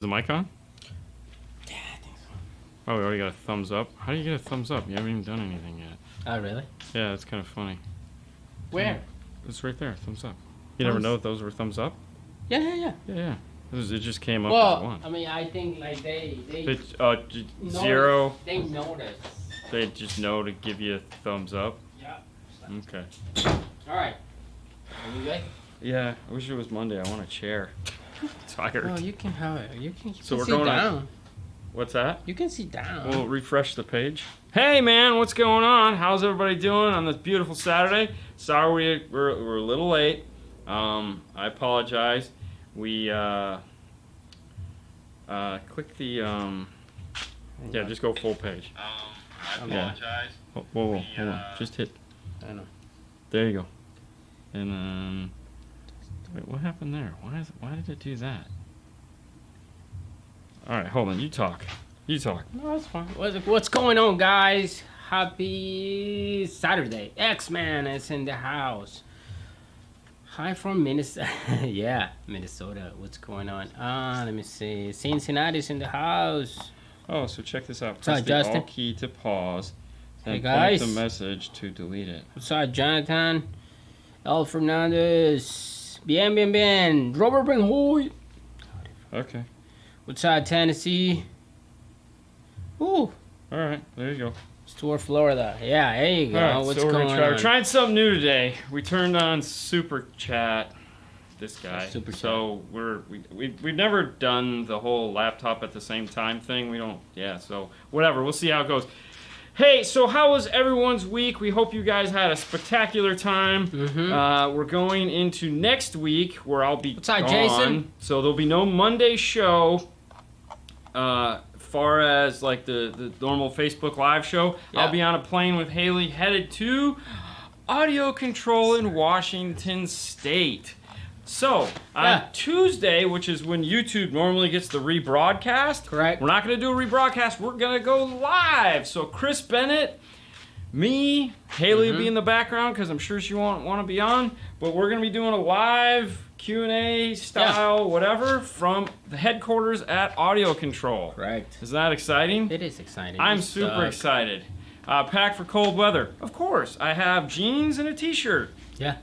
The mic on? Yeah, I think so. Oh, we already got a thumbs up. How do you get a thumbs up? You haven't even done anything yet. Oh, really? Yeah, that's kind of funny. Where? It's right there, thumbs up. You never know if those were thumbs up? Yeah. Yeah. It just came up as Well, one. I mean, I think like they Zero. They notice. They just know to give you a thumbs up. Yeah. Okay. All right. Are you good? Yeah, I wish it was Monday. I want a chair. Tired. Oh, you can have it. You can. So we're sit going down. on. What's that? You can sit down. We'll refresh the page. Hey man, what's going on? How's everybody doing on this beautiful Saturday? Sorry we're a little late. I apologize. We click the yeah, just go full page. I apologize. Oh, whoa, hold on. Just hit. I know. There you go. And then wait, what happened there? Why did it do that? All right, hold on. You talk. No, that's fine. What's going on, guys? Happy Saturday. X-Man is in the house. Hi from Minnesota. Yeah, Minnesota. What's going on? Let me see. Cincinnati's in the house. Oh, so check this out. What's Press up, the Justin? Alt key to pause. Hey, And guys. point the message to delete it. What's up, Jonathan? El Fernandez. Bien. Robert Benhoy. Okay. What's up, Tennessee? Ooh. All right. There you go. Stuart, Florida. Yeah, there you go. All right, What's so we're going gonna try. on? We're trying something new today. We turned on Super Chat. This guy. Super so we've never done the whole laptop at the same time thing. We don't. Yeah. So whatever. We'll see how it goes. Hey, so how was everyone's week? We hope you guys had a spectacular time. We're going into next week where I'll be What's up, gone. Jason? So there'll be no Monday show. Far as like the normal Facebook Live show, Yeah. I'll be on a plane with Haley headed to Audio Control in Washington State. So on Tuesday, which is when YouTube normally gets the rebroadcast, Correct. we're not going to do a rebroadcast. We're going to go live. So Chris Bennett, me, Haley will be in the background because I'm sure she won't want to be on. But we're going to be doing a live Q&A style, whatever, from the headquarters at Audio Control. Correct. Isn't that exciting? It is exciting. I'm You super suck. excited. Packed for cold weather. Of course. I have jeans and a t-shirt. Yeah.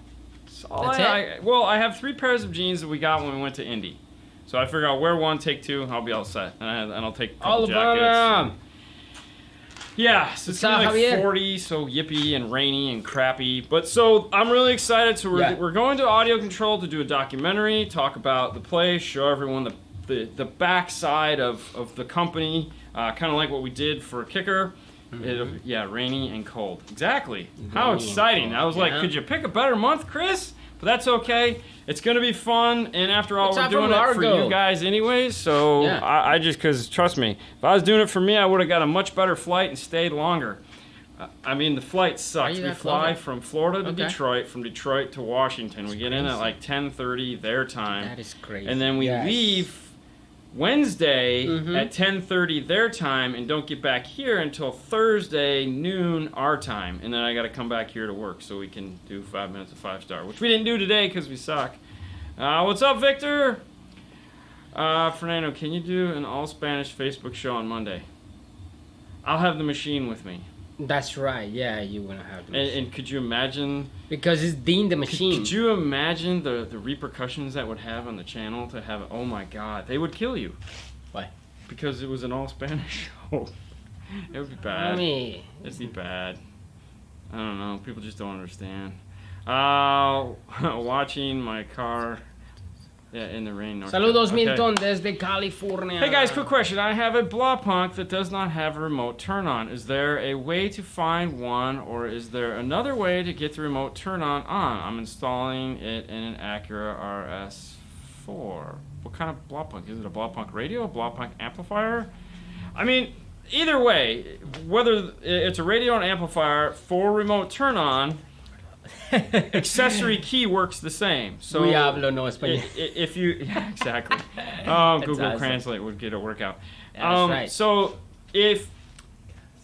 That's it? Well, I have 3 pairs of jeans that we got when we went to Indy. So I figure I'll wear one, take 2, and I'll be all set. And I'll take a couple jackets. Alabama. Yeah, so it's What's up, gonna be like Javier? 40, so yippee and rainy and crappy. But so I'm really excited. So we're going to Audio Control to do a documentary, talk about the place, show everyone the backside of the company, kind of like what we did for Kicker. Rainy and cold. Exactly. How Rainy and exciting. cold, I was like, yeah. could you pick a better month, Chris? But that's okay. It's going to be fun. And after all, What's we're up from doing it for Largo? you guys anyways. So Yeah. I just, because trust me, if I was doing it for me, I would have got a much better flight and stayed longer. I mean, the flight sucks. you We got fly Florida? from Florida to Okay. Detroit, from Detroit to Washington. That's we get in at crazy. like 10:30 their time. That is crazy. And then we Yes. leave Wednesday Mhm. at 10:30 their time and don't get back here until Thursday noon our time. And then I got to come back here to work so we can do 5 minutes of 5-star, which we didn't do today because we suck. What's up, Victor? Fernando, can you do an all-Spanish Facebook show on Monday? I'll have the machine with me. That's right. Yeah, you wanna have the machine. And could you imagine... Because it's Dean the machine. Could you imagine the repercussions that would have on the channel to have... Oh my God, they would kill you. Why? Because it was an all-Spanish show. It would be bad. It'd be bad. I don't know. People just don't understand. Watching my car in the rain. North Saludos, Carolina. Milton, desde California. Hey guys, quick question. I have a Blaupunkt that does not have a remote turn-on. Is there a way to find one, or is there another way to get the remote turn-on on? I'm installing it in an Acura RS4. What kind of Blaupunkt? Is it a Blaupunkt radio, a Blaupunkt amplifier? I mean, either way, whether it's a radio or an amplifier for remote turn-on, accessory key works the same. So We hablo no español. if you exactly. Google awesome. Translate would get a workout. That's right. So if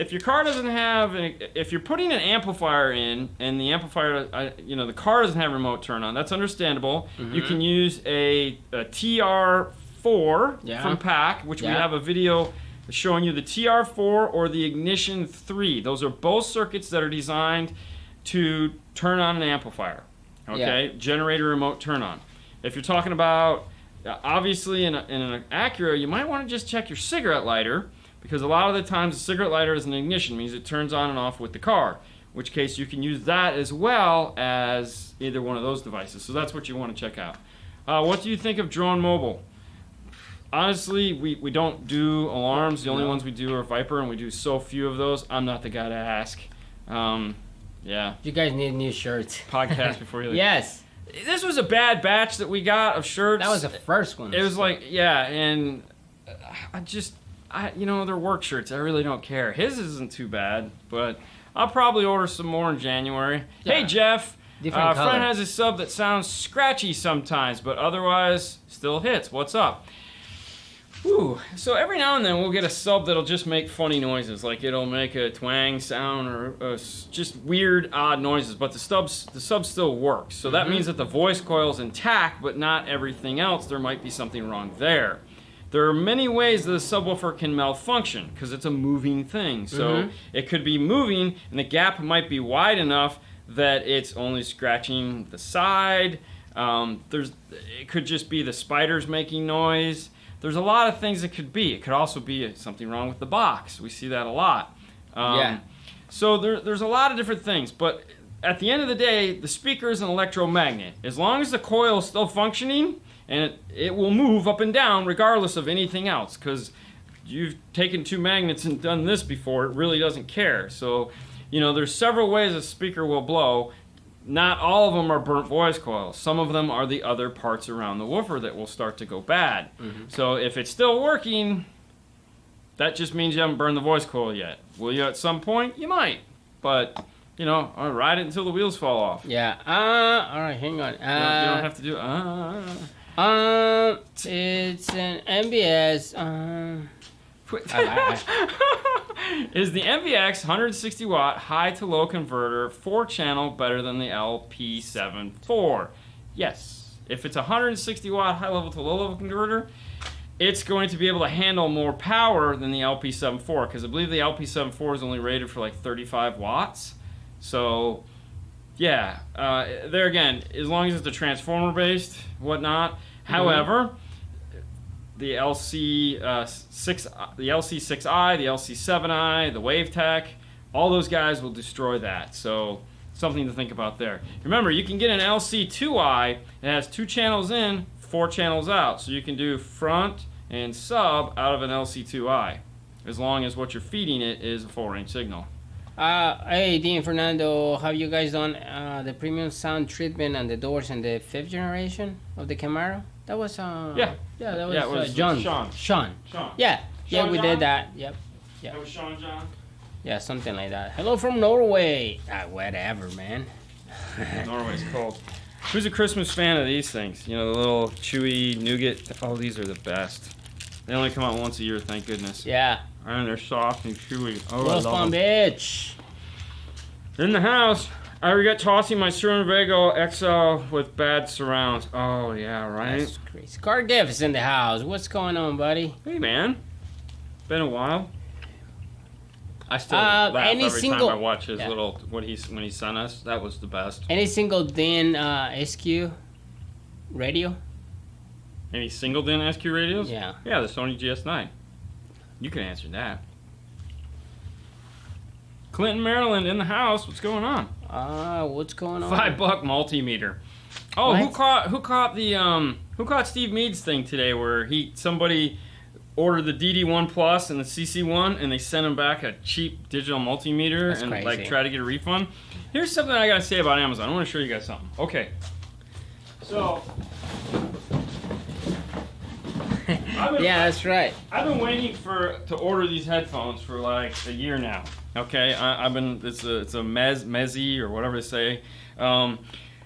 your car doesn't have, if you're putting an amplifier in and the amplifier, the car doesn't have remote turn on, that's understandable. You can use a TR TR4 Yeah. from PAC, which we Yeah. have a video showing you the TR4 or the Ignition 3. Those are both circuits that are designed to turn on an amplifier. Okay, generator remote turn on. If you're talking about, obviously in an Acura, you might want to just check your cigarette lighter, because a lot of the times a cigarette lighter is an ignition, means it turns on and off with the car, in which case you can use that as well as either one of those devices. So that's what you want to check out. What do you think of Drone Mobile? Honestly, we don't do alarms. The only ones we do are Viper, and we do so few of those. I'm not the guy to ask. Yeah. You guys need new shirts. Podcast before you leave. Yes. This was a bad batch that we got of shirts. That was the first one. It was like, yeah, and you know, they're work shirts. I really don't care. His isn't too bad, but I'll probably order some more in January. Yeah. Hey, Jeff. Different color. Friend has a sub that sounds scratchy sometimes, but otherwise still hits. What's up? Whew. So every now and then we'll get a sub that'll just make funny noises, like it'll make a twang sound or just weird, odd noises. But the sub still works. So that means that the voice coil's intact, but not everything else. There might be something wrong there. There are many ways that a subwoofer can malfunction because it's a moving thing. So it could be moving, and the gap might be wide enough that it's only scratching the side. It could just be the spiders making noise. There's a lot of things it could be. It could also be something wrong with the box. We see that a lot. So there's a lot of different things. But at the end of the day, the speaker is an electromagnet. As long as the coil is still functioning, and it will move up and down regardless of anything else. Because you've taken two magnets and done this before, it really doesn't care. So, you know, there's several ways a speaker will blow. Not all of them are burnt voice coils. Some of them are the other parts around the woofer that will start to go bad. So if it's still working, that just means you haven't burned the voice coil yet. Will you at some point? You might. But, you know, I'll ride it until the wheels fall off. Yeah. All right, hang on. You don't have to do It's an MBS. Is the MVX 160 watt high to low converter 4-channel better than the LP74? Yes. If it's a 160 watt high level to low level converter, it's going to be able to handle more power than the LP74, because I believe the LP74 is only rated for like 35 watts. So yeah, there again, as long as it's a transformer based, whatnot. However, the LC6i, the LC7i, the WaveTech, all those guys will destroy that. So something to think about there. Remember, you can get an LC2i that has 2 channels in, 4 channels out. So you can do front and sub out of an LC2i, as long as what you're feeding it is a full-range signal. Hey, Dean, Fernando, have you guys done the premium sound treatment on the doors in the 5th generation of the Camaro? That was that was John. Sean. Yeah, we did that. Yep. That was Sean John. Yeah, something like that. Hello from Norway. Whatever, man. Norway's cold. Who's a Christmas fan of these things? You know, the little chewy nougat. Oh, these are the best. They only come out once a year, thank goodness. Yeah. And they're soft and chewy. Oh, Roast Palm bitch. In the house, I regret tossing my Cernavigo XL with bad surrounds. Oh, yeah, right? That's crazy. Car Gift is in the house. What's going on, buddy? Hey, man. Been a while. I still laugh every time I watch his little, when he sent us. That was the best. Any single DIN SQ radio? Any single DIN SQ radios? Yeah. Yeah, the Sony GS9. You can answer that. Clinton, Maryland, in the house. What's going on? What's going on? $5 multimeter. Oh, What? who caught Steve Meade's thing today, where somebody ordered the DD1 Plus and the CC1, and they sent him back a cheap digital multimeter. That's and crazy. like try to get a refund. Here's something I gotta say about Amazon. I want to show you guys something. Okay. So. Yeah, that's right. I've been waiting to order these headphones for like a year now. Okay, it's a mezzy or whatever they say.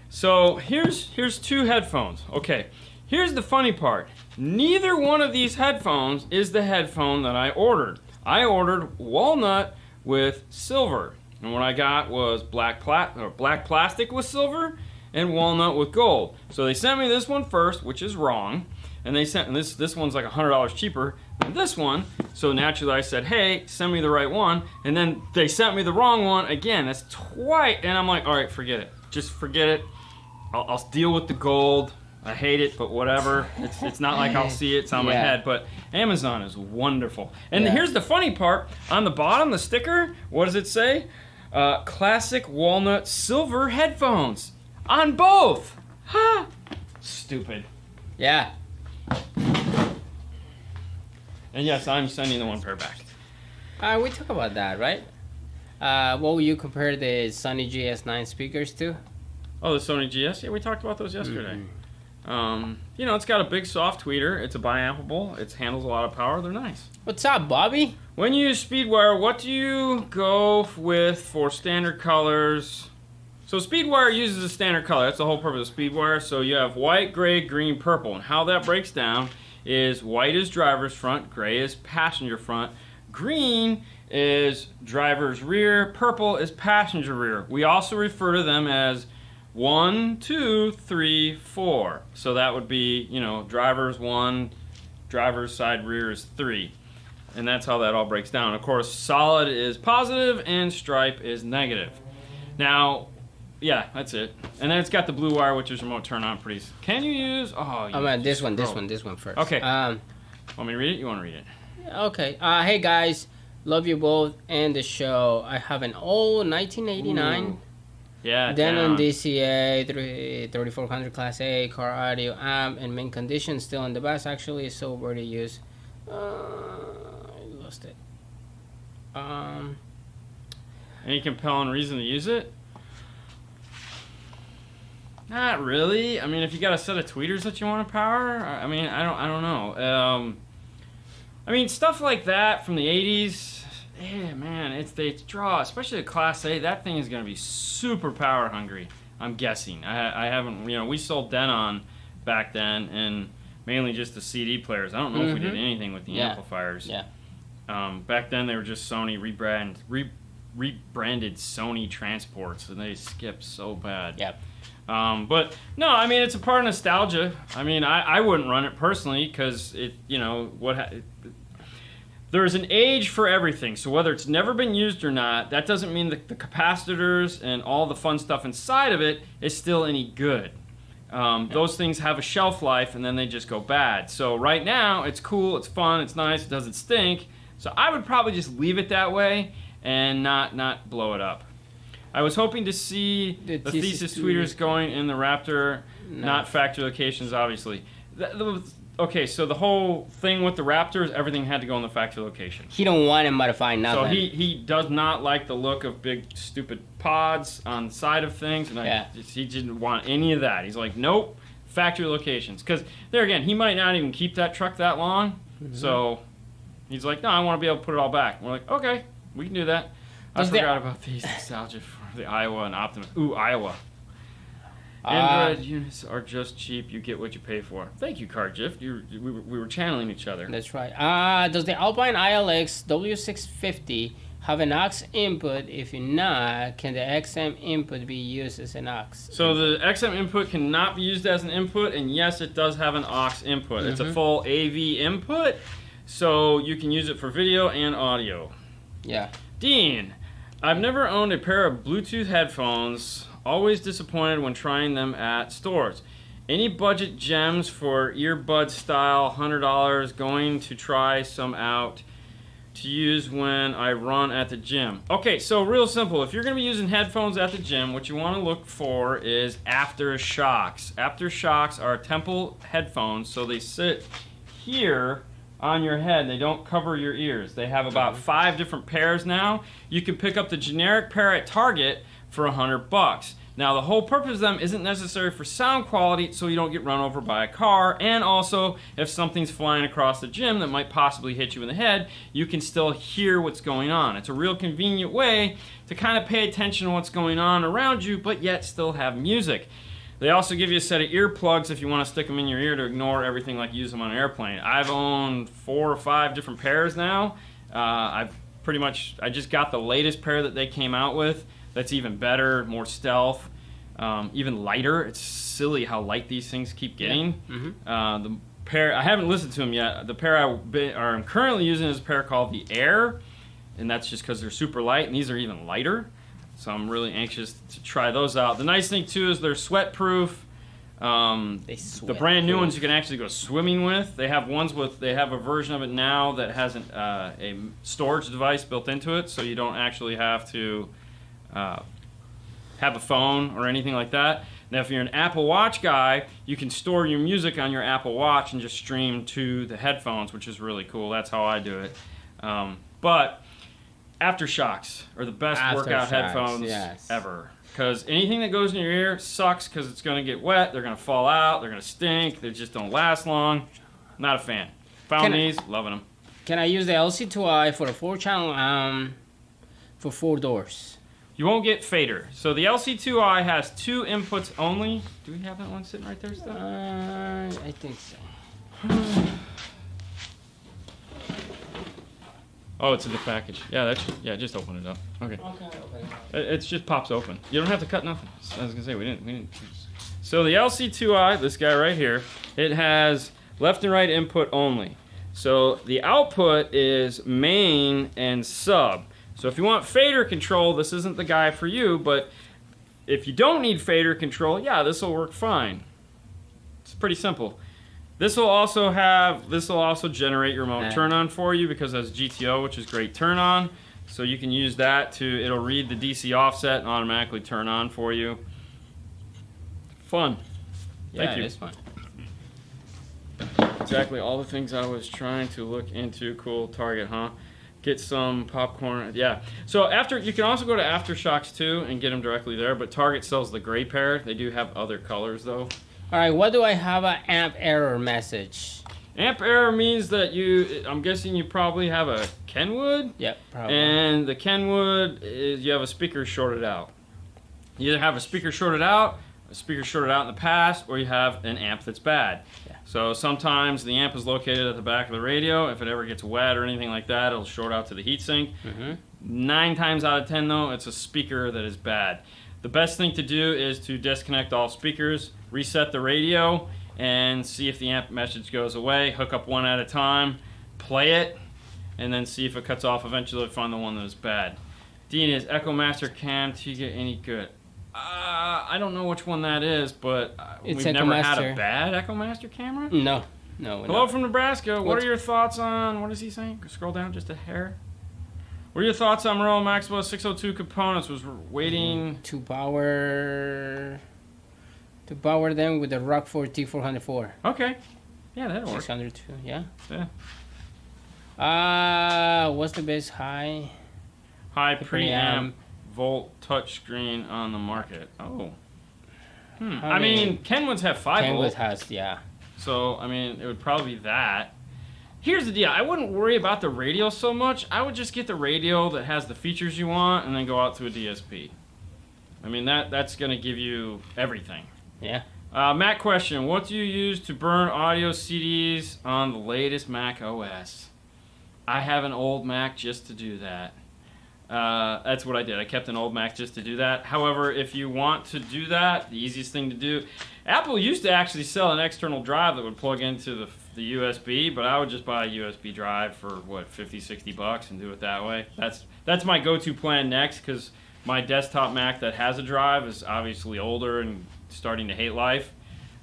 So here's 2 headphones. Okay, here's the funny part. Neither one of these headphones is the headphone that I ordered. I ordered walnut with silver, and what I got was black plastic with silver and walnut with gold. So they sent me this one first, which is wrong. and they sent, and this one's like $100 cheaper than this one. So naturally I said, hey, send me the right one. And then they sent me the wrong one again. That's twice. And I'm like, all right, forget it. Just forget it. I'll deal with the gold. I hate it, but whatever. It's not like I'll see it. It's on my head. But Amazon is wonderful. And here's the funny part. On the bottom, the sticker, what does it say? Classic walnut silver headphones. On both. Ha! Stupid. Yeah. And yes, I'm sending the one pair back. We talked about that, right? What would you compare the Sony GS9 speakers to? Oh, the Sony GS? Yeah, we talked about those yesterday. Mm-hmm. You know, it's got a big soft tweeter. It's a biampable. It handles a lot of power. They're nice. What's up, Bobby? When you use Speedwire, what do you go with for standard colors? So Speedwire uses a standard color. That's the whole purpose of Speedwire. So you have white, gray, green, purple. And how that breaks down is white is driver's front, gray is passenger front, green is driver's rear, purple is passenger rear. We also refer to them as 1, 2, 3, 4. So that would be, you know, driver's 1, driver's side rear is 3. And that's how that all breaks down. Of course, solid is positive and stripe is negative. Now, yeah, that's it. And then it's got the blue wire, which is remote turn on. Pretty. Can you use? Oh, man, this one first. Okay. Want me to read it? You want to read it? Okay. Hey guys, love you both and the show. I have an old 1989. Ooh. Yeah. Denon DCA 3400 Class A car audio amp and mint condition still in the best. Actually, so where to use. I lost it. Any compelling reason to use it? Not really. I mean, if you got a set of tweeters that you want to power, I mean, I don't know. I mean, stuff like that from the 80s. Yeah, man, they draw, especially the Class A. That thing is going to be super power hungry. I'm guessing. I haven't. You know, we sold Denon back then, and mainly just the CD players. I don't know if we did anything with the amplifiers. Yeah. Back then they were just Sony rebranded Sony transports, and they skipped so bad. Yep. But no, I mean, it's a part of nostalgia. I mean, I wouldn't run it personally because it, you know, there's an age for everything. So whether it's never been used or not, that doesn't mean that the capacitors and all the fun stuff inside of it is still any good. Those things have a shelf life and then they just go bad. So right now, it's cool, it's fun, it's nice, it doesn't stink. So I would probably just leave it that way and not blow it up. I was hoping to see the thesis tweeters going in the Raptor, not factory locations, obviously. Okay, so the whole thing with the Raptors, everything had to go in the factory location. He don't want to modify nothing. So he does not like the look of big stupid pods on the side of things, and he didn't want any of that. He's like, nope, factory locations. Because there again, he might not even keep that truck that long. So he's like, no, I want to be able to put it all back. And we're like, okay, we can do that. I forgot about these nostalgia for the Iowa and Optimus. Ooh, Iowa. Android units are just cheap. You get what you pay for. Thank you, CardGIF. We were channeling each other. That's right. Does the Alpine ILX W650 have an aux input? If not, can the XM input be used as an aux? So the XM input cannot be used as an input, and yes, it does have an aux input. It's a full AV input, so you can use it for video and audio. Yeah. Dean, I've never owned a pair of Bluetooth headphones. Always disappointed when trying them at stores. Any budget gems for earbud style, $100, going to try some out to use when I run at the gym. Okay, so real simple. If you're going to be using headphones at the gym, what you want to look for is aftershocks. Aftershocks are temple headphones, so they sit here on your head. They don't cover your ears. They have about 5 different pairs now. You can pick up the generic pair at Target for $100. Now the whole purpose of them isn't necessary for sound quality, so you don't get run over by a car, and also if something's flying across the gym that might possibly hit you in the head, you can still hear what's going on. It's a real convenient way to kind of pay attention to what's going on around you, but yet still have music. They also give you a set of earplugs if you want to stick them in your ear to ignore everything like use them on an airplane. I've owned 4 or 5 different pairs now. I just got the latest pair that they came out with. That's even better, more stealth, even lighter. It's silly how light these things keep getting. The pair. I haven't listened to them yet. The pair I'm currently using is a pair called the Air, and that's just because they're super light, and these are even lighter. So I'm really anxious to try those out. The nice thing too is they're sweat proof. The brand new ones you can actually go swimming with. They have a version of it now that has a storage device built into it, so you don't actually have to have a phone or anything like that. Now, if you're an Apple Watch guy, you can store your music on your Apple Watch and just stream to the headphones, which is really cool. That's how I do it. But Aftershocks are the best workout headphones ever. Because anything that goes in your ear sucks because it's going to get wet, they're going to fall out, they're going to stink, they just don't last long. Not a fan. Found these, loving them. Can I use the LC2i for a 4-channel for 4 doors? You won't get fader. So the LC2i has 2 inputs only. Do we have that one sitting right there still? I think so. Oh, it's in the package. Yeah, just open it up. Okay. It just pops open. You don't have to cut nothing. I was gonna say we didn't. So the LC2i, this guy right here, it has left and right input only. So the output is main and sub. So if you want fader control, this isn't the guy for you. But if you don't need fader control, yeah, this will work fine. It's pretty simple. This will also generate your remote turn on for you because it has GTO, which is great turn on. So you can use that it'll read the DC offset and automatically turn on for you. Fun. Thank you. It is fun. Exactly all the things I was trying to look into. Cool. Target, huh? Get some popcorn. Yeah. So you can also go to Aftershocks too and get them directly there, but Target sells the gray pair. They do have other colors though. All right, what do I have an amp error message? Amp error means that I'm guessing you probably have a Kenwood. Yep, probably. And the Kenwood is you have a speaker shorted out. You either have a speaker shorted out in the past, or you have an amp that's bad. Yeah. So sometimes the amp is located at the back of the radio. If it ever gets wet or anything like that, it'll short out to the heatsink. 9 times out of 10 though, it's a speaker that is bad. The best thing to do is to disconnect all speakers, reset the radio, and see if the amp message goes away. Hook up one at a time, play it, and then see if it cuts off. Eventually find the one that is bad. Dean, is Echo Master Cam Tiga any good? I don't know which one that is, but we've never had a bad Echo Master camera? No. Hello from Nebraska. What are your thoughts on, what is he saying? Scroll down just a hair. What are your thoughts on Morello Maxwell 602 components? Was waiting to power them with the Rockford T404. Okay. Yeah, that'll work. 602, yeah. Yeah. What's the best high preamp volt touchscreen on the market? Oh. I mean, Kenwoods have 5 volt. Kenwood has, yeah. So, I mean, it would probably be that. Here's the deal. I wouldn't worry about the radio so much. I would just get the radio that has the features you want and then go out to a DSP. I mean, that's going to give you everything. Yeah. Matt question, what do you use to burn audio CDs on the latest Mac OS? I have an old Mac just to do that. That's what I did. I kept an old Mac just to do that. However, if you want to do that, the easiest thing to do, Apple used to actually sell an external drive that would plug into the USB, but I would just buy a USB drive for what, 50, 60 bucks and do it that way. That's my go-to plan next, because my desktop Mac that has a drive is obviously older and starting to hate life.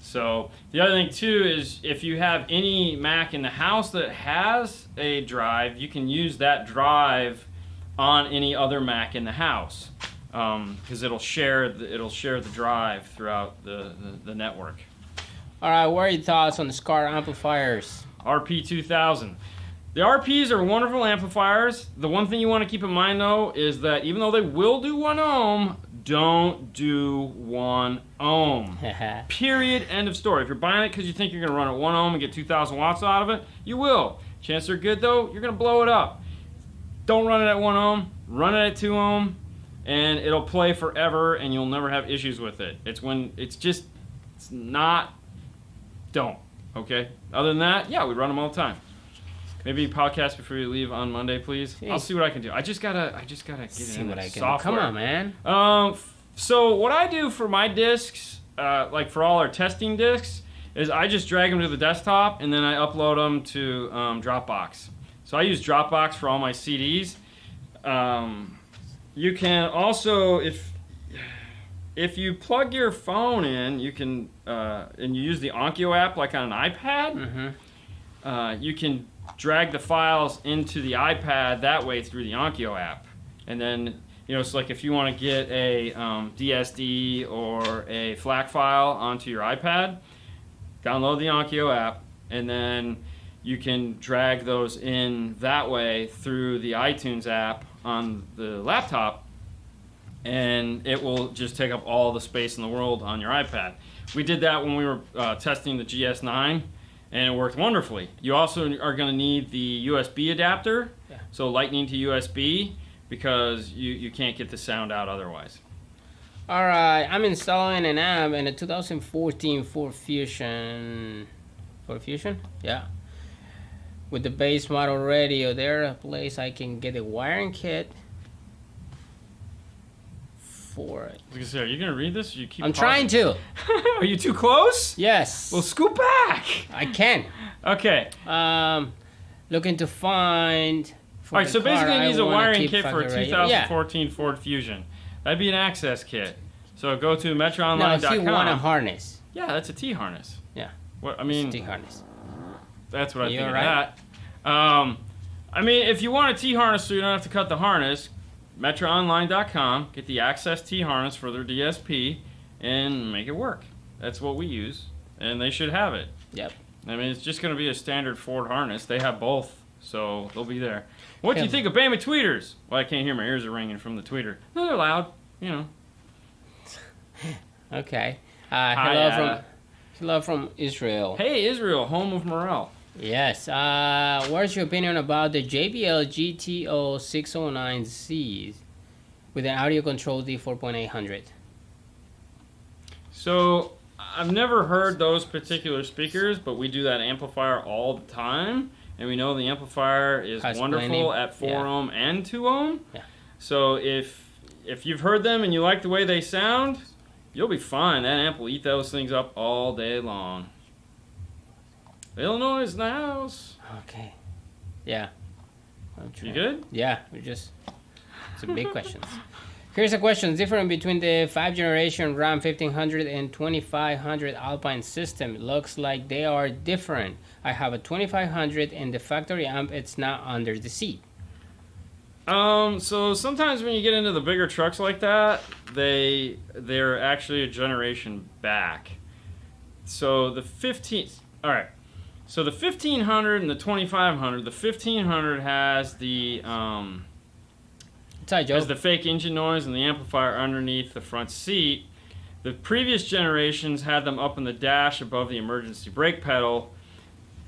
So the other thing too is if you have any Mac in the house that has a drive, you can use that drive on any other Mac in the house, because it'll share the drive throughout the network. All right, what are your thoughts on the SCAR amplifiers? RP2000. The RPs are wonderful amplifiers. The one thing you want to keep in mind though is that even though they will do 1 ohm, don't do 1 ohm. Period. End of story. If you're buying it because you think you're going to run at 1 ohm and get 2,000 watts out of it, you will. Chances are good though, you're going to blow it up. Don't run it at 1 ohm. Run it at 2 ohm, and it'll play forever, and you'll never have issues with it. Don't. Okay. Other than that, yeah, we run them all the time. Maybe podcast before you leave on Monday, please. Jeez. I'll see what I can do. I just gotta get in the software. Come on, man. So what I do for my discs, like for all our testing discs, is I just drag them to the desktop and then I upload them to Dropbox. So I use Dropbox for all my CDs. You can also, if you plug your phone in, you can and you use the Onkyo app like on an iPad. You can drag the files into the iPad that way through the Onkyo app, and then it's like if you want to get a DSD or a FLAC file onto your iPad, download the Onkyo app, and then you can drag those in that way through the iTunes app on the laptop, and it will just take up all the space in the world on your iPad. We did that when we were testing the GS9, and it worked wonderfully. You also are going to need the USB adapter, so lightning to USB, because you can't get the sound out otherwise. All right, I'm installing an app in a 2014 Ford Fusion. Ford Fusion? Yeah. With the base model radio, there a place I can get a wiring kit for it. I was gonna say, are you gonna read this? Or you keep. I'm trying to. Are you too close? Yes. Well, scoot back. I can. Okay. Looking to find. All right. So basically, it needs a wiring kit for a radio. 2014 Ford Fusion. That'd be an access kit. So go to MetroOnline.com. No, if you want a harness. Yeah, that's a T harness. Yeah. What I mean. T harness. That's what I think of right? that. I mean, if you want a T harness so you don't have to cut the harness, MetroOnline.com, get the Access T harness for their DSP, and make it work. That's what we use, and they should have it. Yep. I mean, it's just going to be a standard Ford harness. They have both, so they'll be there. What do you think of Bama tweeters? Well, I can't hear. My ears are ringing from the tweeter. No, they're loud. Okay. Hi, Hello from Israel. Hey, Israel, home of Morel. Yes. What's your opinion about the JBL GTO 609Cs with an audio control D4.800? So, I've never heard those particular speakers, but we do that amplifier all the time. And we know the amplifier is wonderful at 4 ohm and 2 ohm. Yeah. So if you've heard them and you like the way they sound, you'll be fine. That amp will eat those things up all day long. Illinois in the house. Okay. Yeah. You good? Yeah. It's a big question. Here's a question. Difference between the 5th generation Ram 1500 and 2500 Alpine system. It looks like they are different. I have a 2500 and the factory amp, it's not under the seat. So sometimes when you get into the bigger trucks like that, they're actually a generation back. So the 1500 and the 2500, the 1500 has the has the fake engine noise and the amplifier underneath the front seat. The previous generations had them up in the dash above the emergency brake pedal.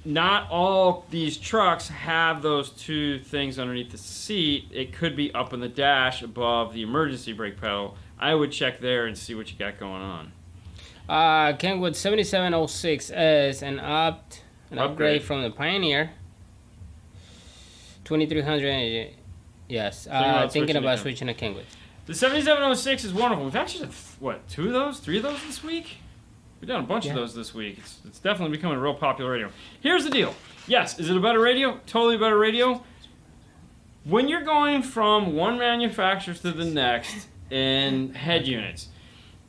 Not all these trucks have those two things underneath the seat. It could be up in the dash above the emergency brake pedal. I would check there and see what you got going on. Kenwood 7706 is an upgrade from the Pioneer 2300. Yes, thinking about switching to Kenwood. The 7706 is one of them. We've actually done, 2 of those? 3 of those this week? We've done a bunch of those this week. It's definitely becoming a real popular radio. Here's the deal. Yes, is it a better radio? Totally a better radio. When you're going from one manufacturer to the next in head units,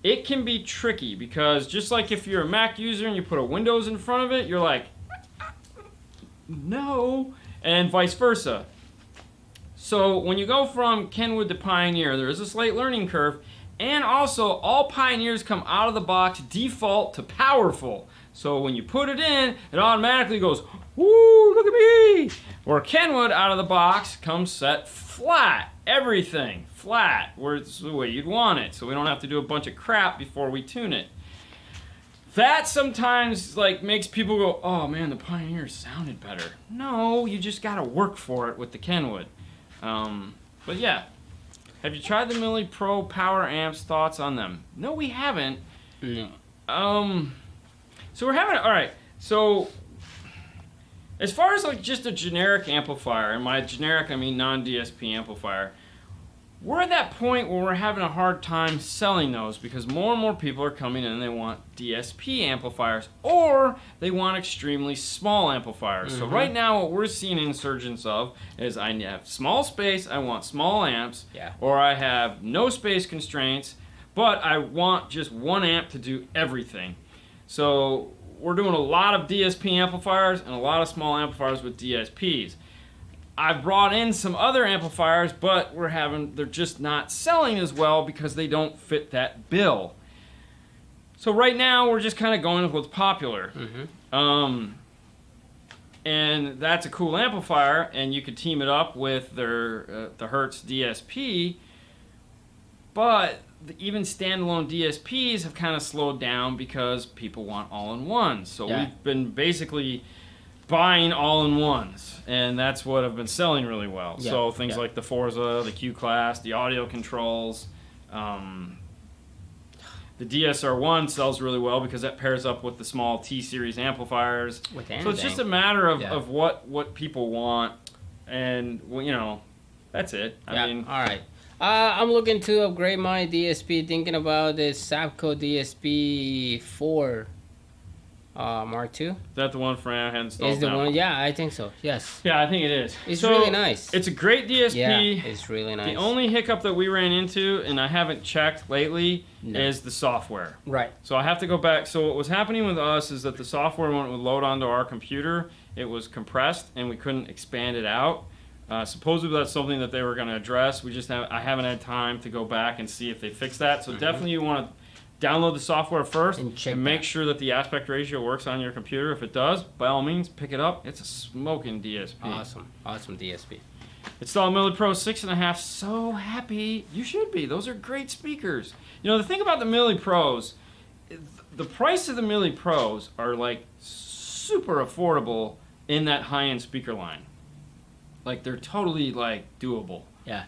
it can be tricky because just like if you're a Mac user and you put a Windows in front of it, you're like, no, and vice versa. So when you go from Kenwood to Pioneer, there is a slight learning curve, and also all Pioneers come out of the box default to powerful. So when you put it in, it automatically goes, woo, look at me. Where Kenwood out of the box comes set flat, everything flat, where it's the way you'd want it. So we don't have to do a bunch of crap before we tune it. That sometimes makes people go, oh man, the Pioneer sounded better. No, you just gotta work for it with the Kenwood. But yeah, have you tried the Milli Pro Power Amps? Thoughts on them? No, we haven't. No. So we're having, all right, so as far as just a generic amplifier, and by generic I mean non-DSP amplifier, we're at that point where we're having a hard time selling those because more and more people are coming in and they want DSP amplifiers or they want extremely small amplifiers. So right now what we're seeing insurgents of is I have small space, I want small amps, or I have no space constraints, but I want just one amp to do everything. So we're doing a lot of DSP amplifiers and a lot of small amplifiers with DSPs. I've brought in some other amplifiers, but they're just not selling as well because they don't fit that bill. So right now we're just kind of going with what's popular. And that's a cool amplifier, and you could team it up with the Hertz DSP, but even standalone DSPs have kind of slowed down because people want all-in-ones. So we've been basically buying all-in-ones, and that's what have been selling really well. So things like the Forza, the Q-Class, the audio controls, the DSR-1 sells really well because that pairs up with the small T-Series amplifiers. So it's just a matter of what people want, and you know, that's it. I mean, all right. I'm looking to upgrade my DSP, thinking about the Sapco DSP 4. Mark II? Is that the one Fernando had installed? Is the one? Yeah, I think so. Yes. Yeah, I think it is. It's really nice. It's a great DSP. Yeah, it's really nice. The only hiccup that we ran into, and I haven't checked lately, is the software. Right. So I have to go back. So what was happening with us is that the software, when it would load onto our computer, it was compressed, and we couldn't expand it out. Supposedly that's something that they were going to address. I haven't had time to go back and see if they fixed that. So definitely you want to download the software first and make sure that the aspect ratio works on your computer. If it does, by all means, pick it up. It's a smoking DSP. Awesome DSP. Install Milli Pro 6.5. So happy. You should be. Those are great speakers. You know, the thing about the Milli Pros, the price of the Milli Pros are like super affordable in that high-end speaker line. Like, they're totally, like, doable. Yeah.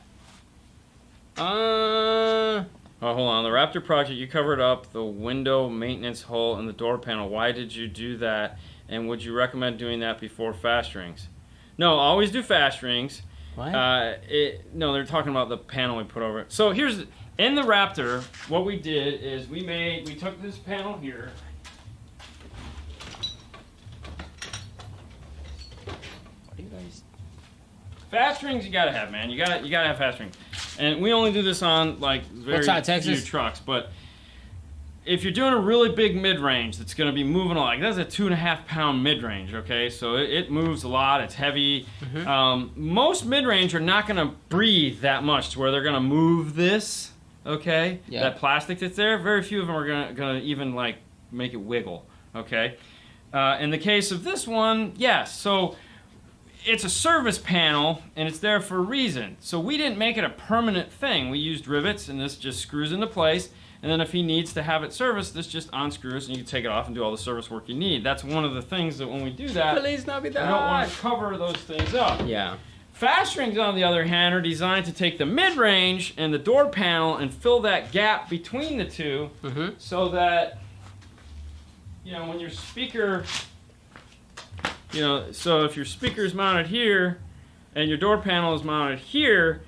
Oh, hold on. The Raptor project, you covered up the window maintenance hole in the door panel. Why did you do that? And would you recommend doing that before fast rings? No, always do fast rings. What? No, they're talking about the panel we put over it. So here's, in the Raptor, what we did is we took this panel here. What do you guys? Fast rings you gotta have, man. You gotta have fast rings. And we only do this on like very few trucks, but if you're doing a really big mid-range that's going to be moving a lot, that's a 2.5 pound mid-range, okay? So it moves a lot, it's heavy. Most mid-range are not going to breathe that much to where they're going to move this, okay? That plastic that's there, very few of them are going to even like make it wiggle, okay? In the case of this one, yes. So it's a service panel, and it's there for a reason. So we didn't make it a permanent thing. We used rivets, and this just screws into place. And then if he needs to have it serviced, this just unscrews, and you can take it off and do all the service work you need. That's one of the things that when we do that, Please not be we don't want to cover those things up. Yeah. Fast rings, on the other hand, are designed to take the mid-range and the door panel and fill that gap between the two, so that, you know, when your speaker... You know, so if your speaker is mounted here and your door panel is mounted here,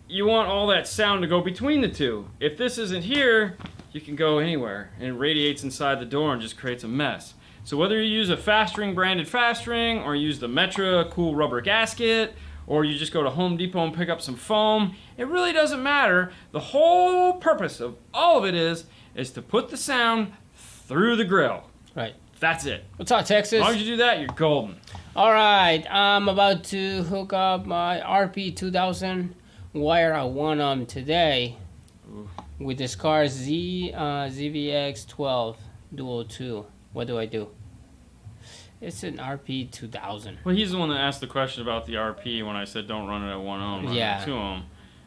you want all that sound to go between the two. If this isn't here, you can go anywhere, and it radiates inside the door and just creates a mess. So whether you use a fast ring branded fast ring, or use the Metra cool rubber gasket, or you just go to Home Depot and pick up some foam, it really doesn't matter. The whole purpose of all of it is to put the sound through the grill. Right. That's it. What's up, Texas? As long as you do that, you're golden. All right, I'm about to hook up my RP2000 wire. I won today with this car ZVX12 Duo 2. What do I do? It's an RP2000. Well, he's the one that asked the question about the RP when I said don't run it at 1 ohm, run it at 2 ohm.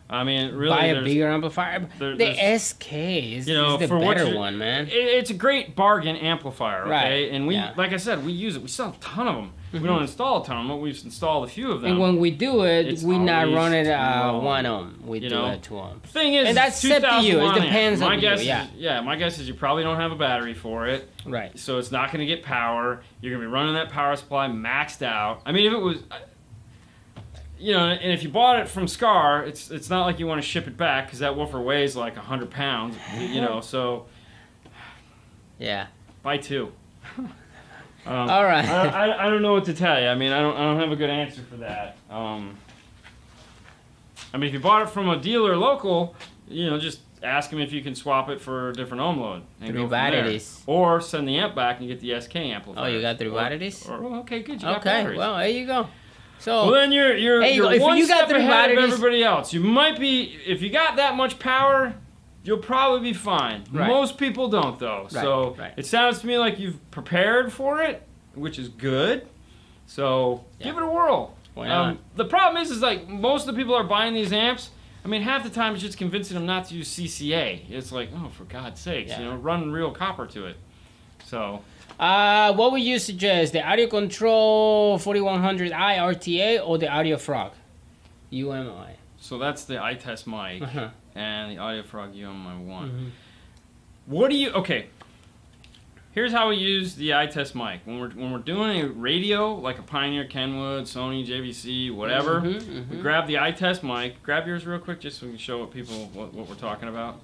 I mean, really, buy a bigger amplifier. The SK is the better one, man. It's a great bargain amplifier, okay? Right. And we, like I said, we use it. We sell a ton of them. We don't install a ton of them, but we've installed a few of them. And when we do it, we not run it at 1 ohm. We do it at 2 ohm. Thing is, and that's up to you. It depends on you. My guess is you probably don't have a battery for it. Right. So it's not going to get power. You're going to be running that power supply maxed out. I mean, if it was... you know, and if you bought it from Scar, it's not like you want to ship it back because that woofer weighs like 100 pounds, you know. So Yeah. buy two. All right. I don't know what to tell you. I mean, I don't have a good answer for that. I mean, if you bought it from a dealer local, you know, just ask him if you can swap it for a different ohm load and 3 go from there. batteries. Or send the amp back and you get the SK amplifier. Oh, you got 3 batteries? Well, okay, good. You got Okay, batteries. well, there you go. So, Well, then you're if one you got step 3 ahead of batteries- everybody else. You might be, if you got that much power, you'll probably be fine. Right. Most people don't, though. Right, So right. it sounds to me like you've prepared for it, which is good. So give it a whirl. Why not? The problem is like most of the people are buying these amps. I mean, half the time it's just convincing them not to use CCA. It's like, oh, for God's sakes, Yeah. you know, run real copper to it. So. what would you suggest? The Audio Control 4100i RTA or the Audio Frog UMI? So that's the iTest mic Uh-huh. and the Audio Frog UMI one. Mhm. What do you? Okay. Here's how we use the iTest mic. When we're doing a radio, like a Pioneer, Kenwood, Sony, JVC, whatever, we grab the iTest mic. Grab yours real quick, just so we can show people what we're talking about.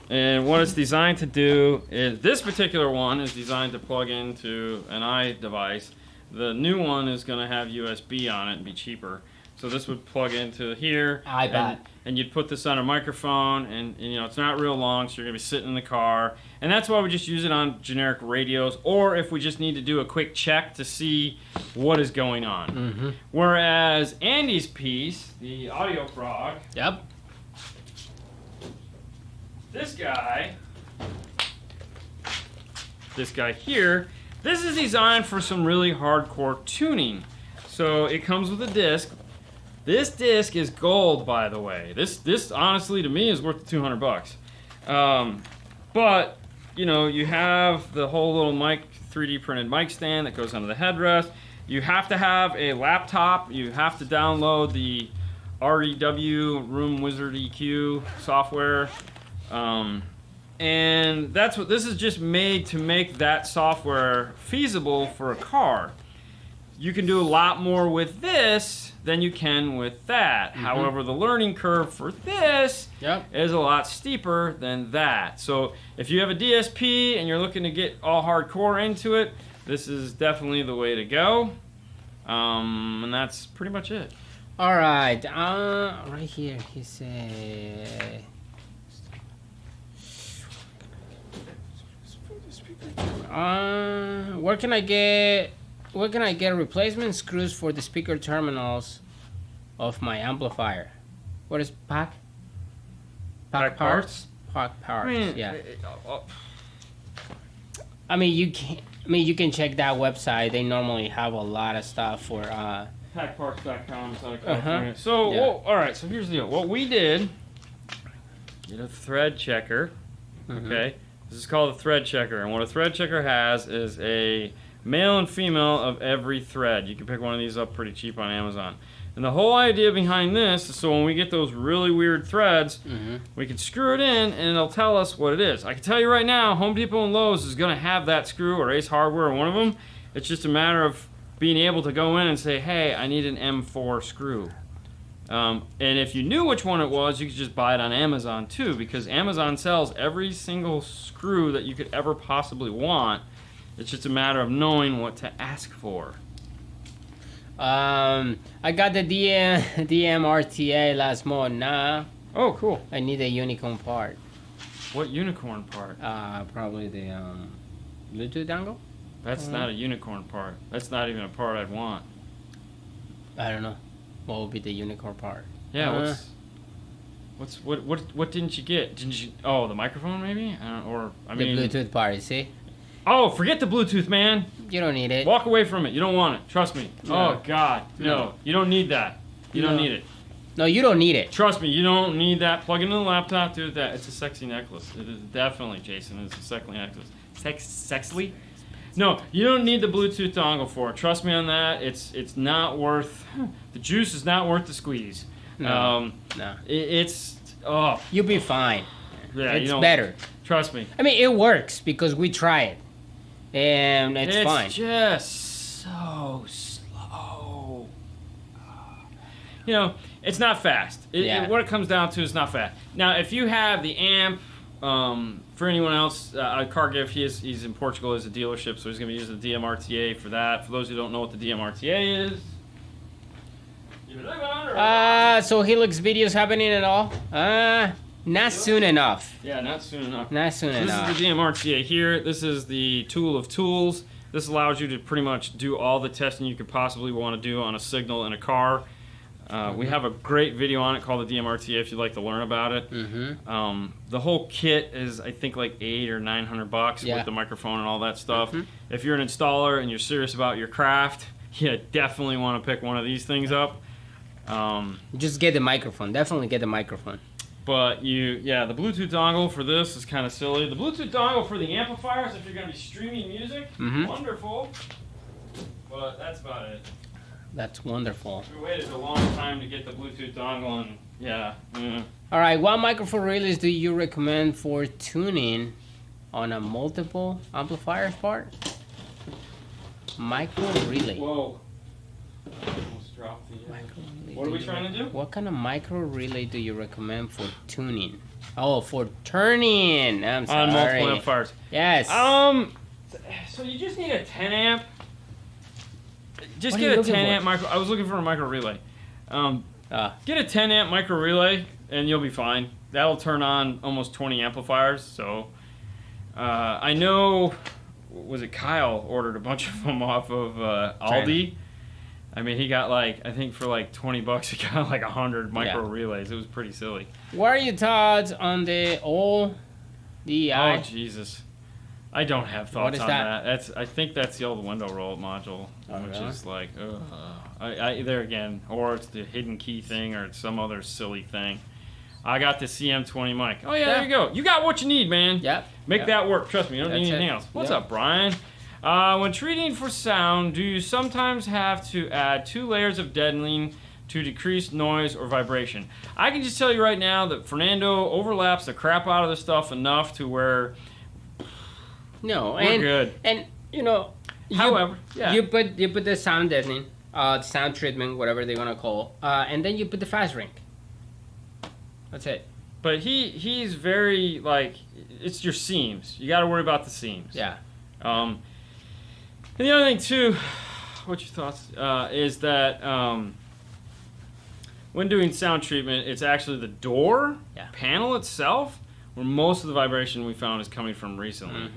And what it's designed to do is, this particular one is designed to plug into an iDevice. The new one is going to have USB on it and be cheaper. So this would plug into here. iPad. And you'd put this on a microphone, and you know, it's not real long, so you're going to be sitting in the car. And that's why we just use it on generic radios, or if we just need to do a quick check to see what is going on. Mm-hmm. Whereas Andy's piece, the Audio Frog, Yep. this guy here, this is designed for some really hardcore tuning. So it comes with a disc. This disc is gold, by the way. This honestly to me is worth $200. But you know, you have the whole little mic, 3D printed mic stand that goes under the headrest. You have to have a laptop. You have to download the REW Room Wizard EQ software. And that's what this is just made to make that software feasible for a car. You can do a lot more with this than you can with that. Mm-hmm. However, the learning curve for this is a lot steeper than that. So if you have a DSP and you're looking to get all hardcore into it, this is definitely the way to go. And that's pretty much it. All right. Right here, he said. Where can I get replacement screws for the speaker terminals of my amplifier? What is pack? Pack parts? Pack parts. I mean, yeah. I mean, you can check that website. They normally have a lot of stuff for. Packparts.com is out of California. So, Yeah. well, all right. So here's the deal. What we did, get a thread checker. Mhm. Okay, this is called a thread checker, and what a thread checker has is a male and female of every thread. You can pick one of these up pretty cheap on Amazon. And the whole idea behind this is so when we get those really weird threads, we can screw it in and it'll tell us what it is. I can tell you right now, Home Depot and Lowe's is going to have that screw, or Ace Hardware, or one of them. It's just a matter of being able to go in and say, hey, I need an M4 screw. And if you knew which one it was, you could just buy it on Amazon too, because Amazon sells every single screw that you could ever possibly want. It's just a matter of knowing what to ask for. I got the DMRTA last month. Nah, Oh, cool. I need a unicorn part. What unicorn part? Probably the Bluetooth dongle. That's not a unicorn part. That's not even a part I'd want. I don't know. What would be the unicorn part? Yeah, what didn't you get? Didn't you? Oh, the microphone maybe? The Bluetooth part. You see? Oh, forget the Bluetooth, man. You don't need it. Walk away from it. You don't want it. Trust me. No. Oh God, no. You don't need that. You don't No. need it. No, you don't need it. Trust me, you don't need that. Plug it in the laptop. Do that. It's a sexy necklace. It is definitely, Jason. It's a sexy necklace. Sexily? No, you don't need the Bluetooth dongle for it. Trust me on that. It's not worth. The juice is not worth the squeeze. No. It's oh You'll be fine. yeah. It's you don't, better. Trust me. I mean, it works because we try it, and it's fine. Just so slow. You know, it's not fast. What it comes down to is not fast. Now, if you have the amp, for anyone else, Car Gift, he's in Portugal as a dealership, so he's going to be using the DMRTA for that. For those who don't know what the DMRTA is. So Helix videos happening at all? Not soon enough. Yeah, not soon enough. Not soon enough. This is the DMRTA here. This is the tool of tools. This allows you to pretty much do all the testing you could possibly want to do on a signal in a car. We have a great video on it called the DMRTA if you'd like to learn about it. The whole kit is, I think, like $800 or $900 with the microphone and all that stuff. If you're an installer and you're serious about your craft, you definitely want to pick one of these things up. Just get the microphone. Definitely get the microphone. But the Bluetooth dongle for this is kind of silly. The Bluetooth dongle for the amplifiers, if you're going to be streaming music, wonderful. But that's about it. That's wonderful. We waited a long time to get the Bluetooth dongle, and All right, what microphone relays do you recommend for tuning on a multiple amplifiers part? Micro relay. Whoa. Almost dropped the... What are we trying to do? What kind of micro relay do you recommend for tuning? Oh, for turning. I'm sorry. On multiple amplifiers. Yes. So you just need a 10 amp. Just What are get you a looking 10 for? amp micro. I was looking for a micro relay. Get a 10 amp micro relay and you'll be fine. That'll turn on almost 20 amplifiers. So I know, was it Kyle ordered a bunch of them off of Aldi? I mean, he got I think for like $20, he got like 100 micro relays. It was pretty silly. What are your thoughts on the old DI? Oh, Jesus. I don't have thoughts is on that? I think that's the old window roll module, which really? is like, there again, or it's the hidden key thing, or it's some other silly thing. I got the CM20 mic. Oh yeah, there you go. You got what you need, man. Yep. Make that work. Trust me, you don't need anything else. What's up, Brian? When treating for sound, do you sometimes have to add 2 layers of deadening to decrease noise or vibration? I can just tell you right now that Fernando overlaps the crap out of the stuff enough to where we're good. And you know, However, you put the sound deadening, sound treatment, whatever they're gonna call, and then you put the fast rank. That's it. But he's very it's your seams. You got to worry about the seams. Yeah. And the other thing too, what's your thoughts? Is that when doing sound treatment, it's actually the door panel itself where most of the vibration we found is coming from recently,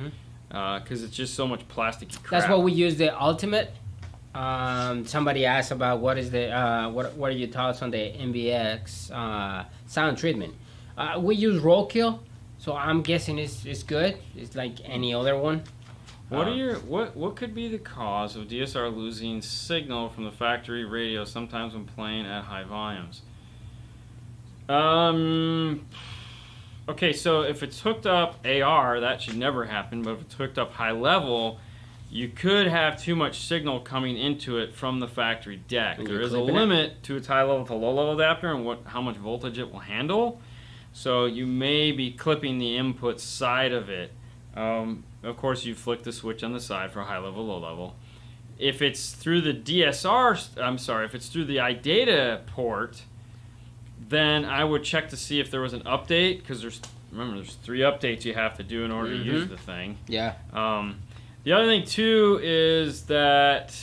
because it's just so much plasticky crap. That's what we use the ultimate. Somebody asked about what is the what are your thoughts on the MBX sound treatment? We use roadkill, so I'm guessing it's good. It's like any other one. What could be the cause of DSR losing signal from the factory radio sometimes when playing at high volumes? Okay, so if it's hooked up AR, that should never happen, but if it's hooked up high level, you could have too much signal coming into it from the factory deck. There is a limit to its high level to low level adapter and how much voltage it will handle. So you may be clipping the input side of it. Of course, you flick the switch on the side for high level, low level. If it's through the if it's through the iData port, then I would check to see if there was an update, because there's 3 updates you have to do in order to use the thing. Yeah. The other thing too is that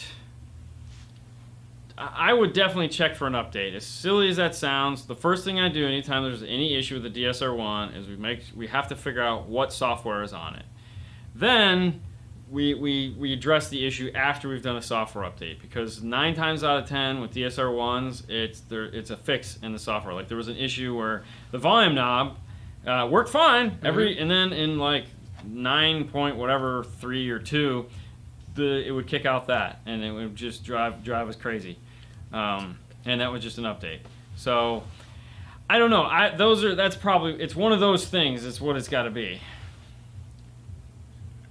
I would definitely check for an update. As silly as that sounds, the first thing I do anytime there's any issue with the DSR1 is we have to figure out what software is on it. Then we address the issue after we've done a software update, because 9 times out of 10 with DSR1s, it's a fix in the software. Like there was an issue where the volume knob worked fine and then in like 9 point whatever 3 or 2, it would kick out that, and it would just drive us crazy. And that was just an update. So I don't know. It's one of those things. It's what it's got to be.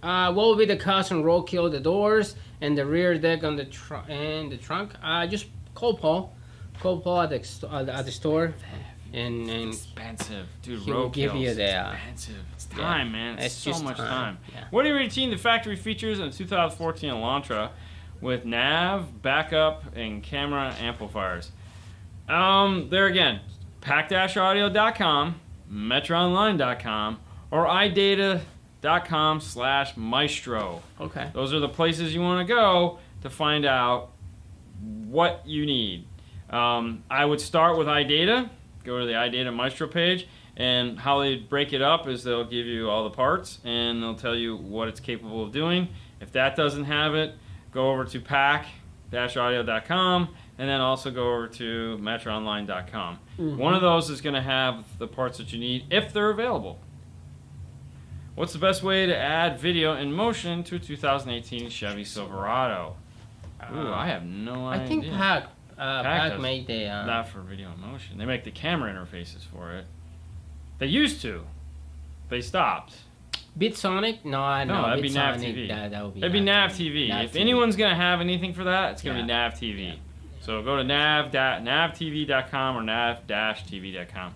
What will be the cost on roadkill, the doors, and the rear deck on the trunk? Just call Paul. Call Paul at the store. And expensive, dude. He will give you the expensive. It's time, man. It's so just much time. Yeah. What are you rating the factory features in 2014 Elantra with nav, backup, and camera amplifiers. There again, pack-audio.com, metroonline.com, or idata.com/maestro. Okay. Those are the places you want to go to find out what you need. I would start with iData. Go to the iData Maestro page, and how they break it up is they'll give you all the parts, and they'll tell you what it's capable of doing. If that doesn't have it, go over to pack-audio.com, and then also go over to metroonline.com. One of those is going to have the parts that you need if they're available. What's the best way to add video in motion to a 2018 Chevy Silverado? Ooh, I have no idea. I think Pack does made the... not for video in motion. They make the camera interfaces for it. They used to. They stopped. BitSonic? No, that'd be Nav BitSonic, TV. That would be It'd be Nav TV. If TV. anyone's going to have anything for that, it's going to be Nav TV. Yeah. So go to navtv.com or nav-tv.com.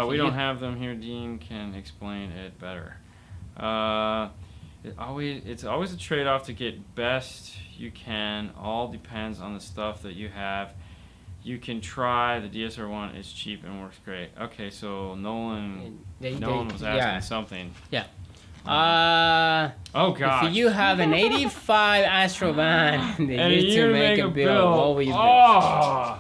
We don't have them here. Dean can explain it better. It's always a trade-off to get best you can. All depends on the stuff that you have. You can try. The DSR-1 is cheap and works great. Okay, so Nolan was asking something. Yeah. Oh gosh. If you have an 85 Astro van and they And need you to make a build, what will you build? Oh!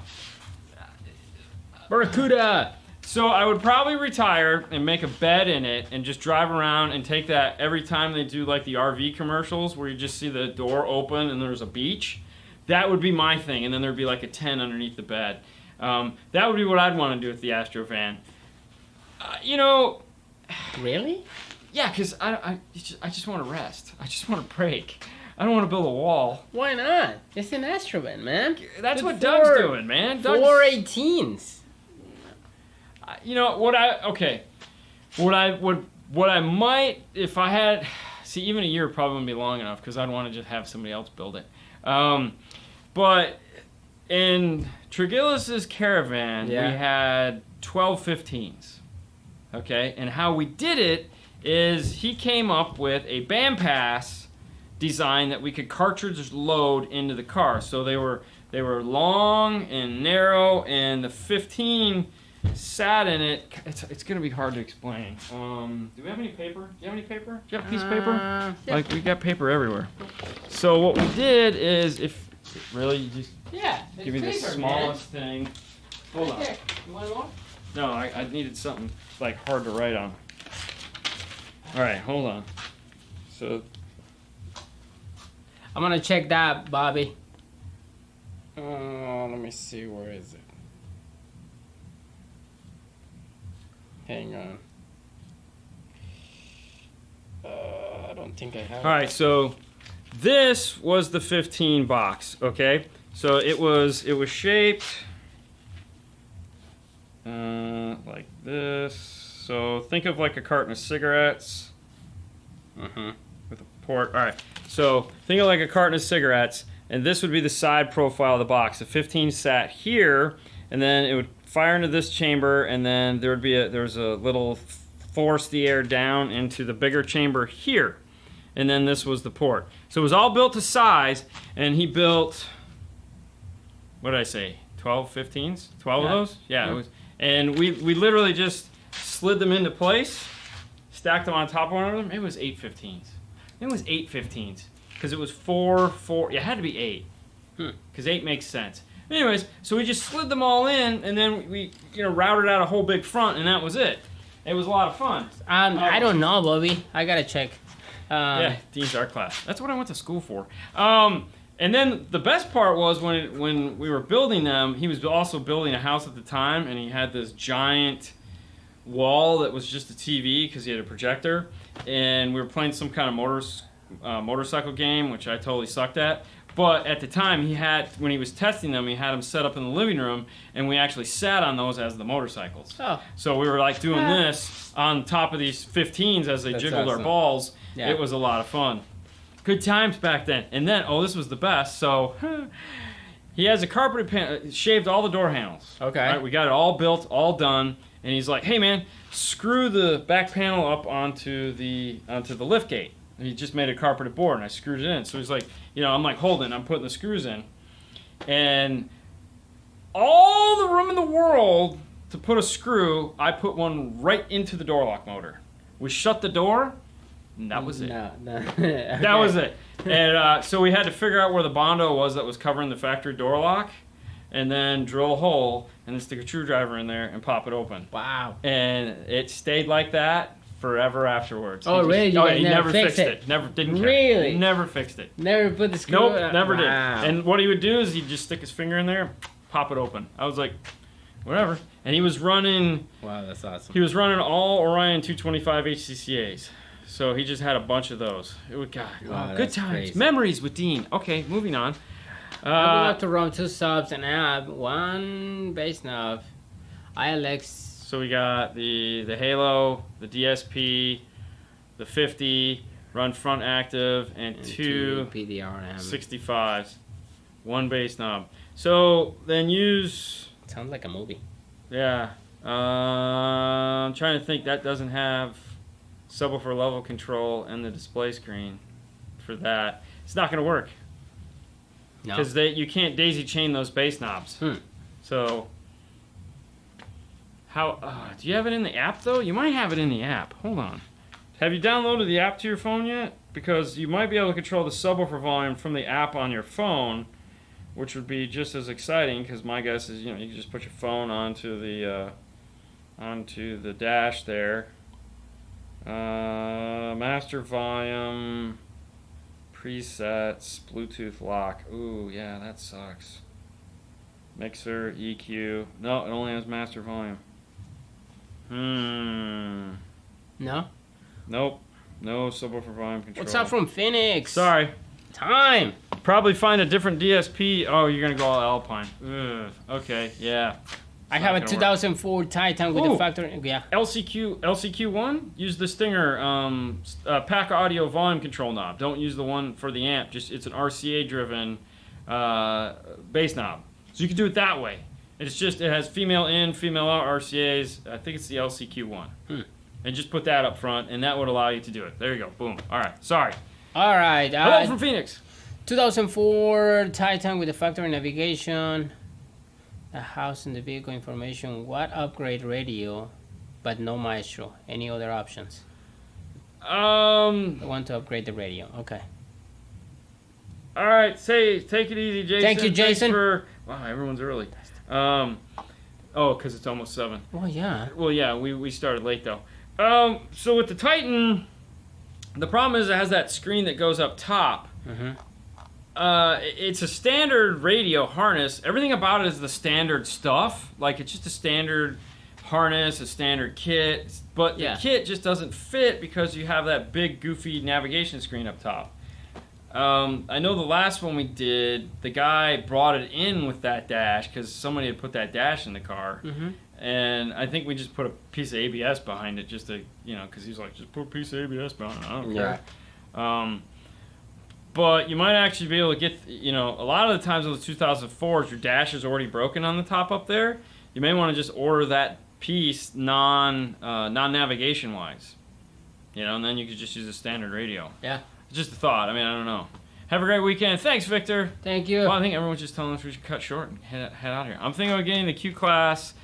Barracuda! So I would probably retire and make a bed in it and just drive around and take that every time they do like the RV commercials where you just see the door open and there's a beach. That would be my thing, and then there'd be like a tent underneath the bed. That would be what I'd want to do with the Astro van. Really? Yeah, because I just want to rest. I just want to break. I don't want to build a wall. Why not? It's an Astro van, man. That's Good what Doug's doing, man. Doug's, 418s. What I might, if I had, see, even a year probably wouldn't be long enough because I'd want to just have somebody else build it. But in Trigillis's caravan, we had 12 15s. Okay, and how we did it is he came up with a band pass design that we could cartridge load into the car. So they were long and narrow, and the 15 sat in it. It's gonna be hard to explain. Do we have any paper? Do you have any paper? Do you have a piece of paper? Yeah. Like, we got paper everywhere. So what we did is, if really you just give me the smallest thing. Hold on. You want more? No, I needed something like hard to write on. All right, hold on. So I'm gonna check that, Bobby. let me see, where is it? Hang on. I don't think I have it. All right, so this was the 15 box, okay? So it was shaped like this. So think of like a carton of cigarettes. With a port. All right. So think of like a carton of cigarettes, and this would be the side profile of the box. The 15 sat here, and then it would fire into this chamber, and then there was a little force the air down into the bigger chamber here, and then this was the port. So it was all built to size, and he built, what did I say, 12 15s? 12 of those? Yeah, it was. And we literally just slid them into place, stacked them on top of one another. It was 8 15s. It was 8 15s because it was 4. It had to be 8 because 8 makes sense. Anyways, so we just slid them all in, and then we routed out a whole big front, and that was it. It was a lot of fun. I don't know, Bobby. I gotta check. Yeah, Dean's art class. That's what I went to school for. And then the best part was when we were building them, he was also building a house at the time, and he had this giant wall that was just a TV because he had a projector, and we were playing some kind of motorcycle game, which I totally sucked at. But at the time, when he was testing them, he had them set up in the living room, and we actually sat on those as the motorcycles. Oh. So we were like doing this on top of these 15s as they jiggled our balls. Yeah. It was a lot of fun. Good times back then. And then, this was the best. So he has a carpet shaved all the door handles. Okay. Right, we got it all built, all done. And he's like, hey man, screw the back panel up onto the lift gate. he just made a carpeted board, and I screwed it in. So he's like, I'm like holding, I'm putting the screws in, and all the room in the world to put a screw, I put one right into the door lock motor. We shut the door, and that was it. No. That was it. And so we had to figure out where the Bondo was that was covering the factory door lock, and then drill a hole, and then stick a screwdriver in there and pop it open. Wow. And it stayed like that forever afterwards. Oh, really? He never fixed it. Never didn't care. Really? Never fixed it. Never put the screw. Nope, never did. Wow. And what he would do is he'd just stick his finger in there, pop it open. I was like, whatever. And he was running. Wow, that's awesome. He was running all Orion 225 HCCAs. So he just had a bunch of those. It would, God, Wow, good that's times. crazy. Memories with Dean. Okay, moving on. I would like to run 2 subs and add 1 bass knob. ILX. So we got the Halo, the DSP, the 50, run front active, and 2 PDRM. 65s. 1 bass knob. So then use... Sounds like a movie. Yeah. I'm trying to think. That doesn't have subwoofer level control and the display screen for that. It's not going to work. No. Because you can't daisy chain those bass knobs. So, do you have it in the app though? You might have it in the app. Hold on. Have you downloaded the app to your phone yet? Because you might be able to control the subwoofer volume from the app on your phone, which would be just as exciting. Because my guess is, you can just put your phone onto the dash there. Master volume. Presets, Bluetooth lock. Ooh, yeah, that sucks. Mixer, EQ. No, it only has master volume. No? Nope. No subwoofer volume control. What's up from Phoenix? Sorry. Time. Probably find a different DSP. Oh, you're going to go all Alpine. Ugh. Okay, yeah. I have a 2004 Titan with the factory. Yeah. LCQ1. Use the Stinger pack audio volume control knob. Don't use the one for the amp. It's an RCA driven bass knob. So you can do it that way. It has female in, female out RCAs. I think it's the LCQ1. And just put that up front, and that would allow you to do it. There you go. Boom. All right. Sorry. All right. Hello from Phoenix. 2004 Titan with the factory navigation. The house and the vehicle information. What upgrade radio, but no Maestro? Any other options? I want to upgrade the radio. Okay. All right. Take it easy, Jason. Thank you, Jason. Wow, everyone's early. Because it's almost 7. Well, yeah. Well, yeah. We started late though. So with the Titan, the problem is it has that screen that goes up top. It's a standard radio harness. Everything about it is the standard stuff. Like, it's just a standard harness, a standard kit. But the kit just doesn't fit because you have that big, goofy navigation screen up top. I know the last one we did, the guy brought it in with that dash because somebody had put that dash in the car. And I think we just put a piece of ABS behind it just to, because he's like, just put a piece of ABS behind it. I don't care. But you might actually be able to get, a lot of the times with the 2004s, your dash is already broken on the top up there. You may want to just order that piece non-navigation wise. And then you could just use a standard radio. Yeah. It's just a thought. I mean, I don't know. Have a great weekend. Thanks, Victor. Thank you. Well, I think everyone's just telling us we should cut short and head out here. I'm thinking of getting the Q class,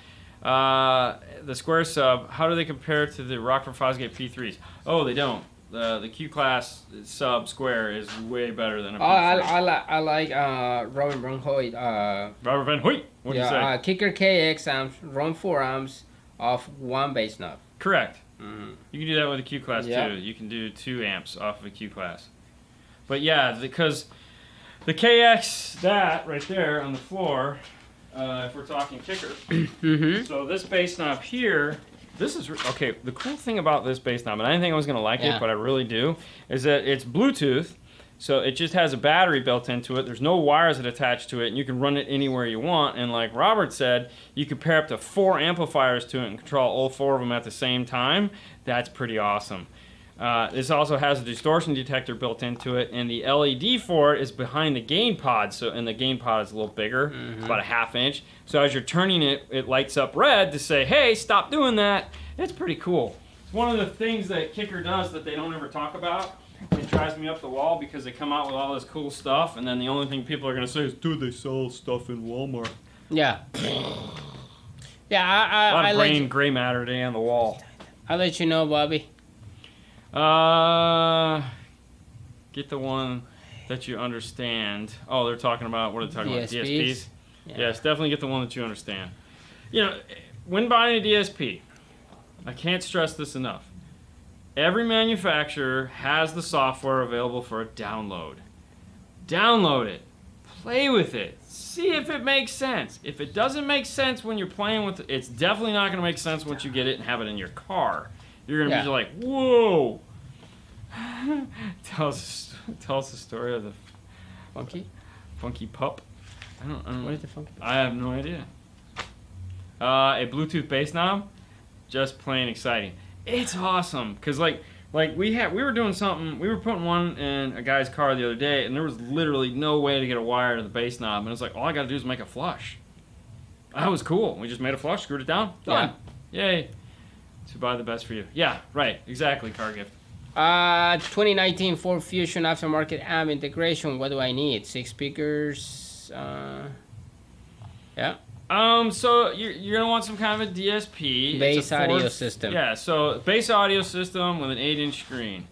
the square sub. How do they compare to the Rockford Fosgate P3s? Oh, they don't. The Q class sub square is way better than a P3. I like Robin Van Hoyt. Robert Van Hoyt. What do you say? Kicker KX amps, ROM 4 amps off 1 bass knob. Correct. You can do that with a Q class too. You can do 2 amps off of a Q class. But yeah, because the KX, that right there on the floor, if we're talking kicker. So this bass knob here, this is, okay, the cool thing about this bass knob, and I didn't think I was going to like it, but I really do, is that it's Bluetooth. So it just has a battery built into it. There's no wires that attach to it, and you can run it anywhere you want. And like Robert said, you can pair up to 4 amplifiers to it and control all 4 of them at the same time. That's pretty awesome. This also has a distortion detector built into it, and the LED for it is behind the gain pod. And the gain pod is a little bigger, about a 1/2 inch. So as you're turning it, it lights up red to say, hey, stop doing that. It's pretty cool. It's one of the things that Kicker does that they don't ever talk about It drives me up the wall because they come out with all this cool stuff, and then the only thing people are gonna say is, "Dude, they sell stuff in Walmart." Yeah. Yeah, A lot I of let brain you, gray matter today on the wall. I'll let you know, Bobby. Get the one that you understand. Oh, they're talking about, what are they talking about? DSPs? Yeah. Yes, definitely get the one that you understand. You know, when buying a DSP, I can't stress this enough. Every manufacturer has the software available for a download. Download it. Play with it. See if it makes sense. If it doesn't make sense when you're playing with it, it's definitely not going to make sense once you get it and have it in your car. You're going to be like, whoa. Tell us the story of the funky pup. I don't What is the funky? I have no idea. A Bluetooth bass knob, just plain exciting. It's awesome because like we were doing something. We were putting one in a guy's car the other day, and there was literally no way to get a wire to the bass knob. And it's like all I got to do is make a flush. That was cool. We just made a flush, screwed it down, done. Yay! To buy the best for you. Yeah, right. Exactly. Car gift. 2019 Ford Fusion aftermarket amp integration. What do I need? 6 speakers. Yeah. So you're gonna want some kind of a DSP. Bass audio system. Yeah. So bass audio system with an 8-inch screen.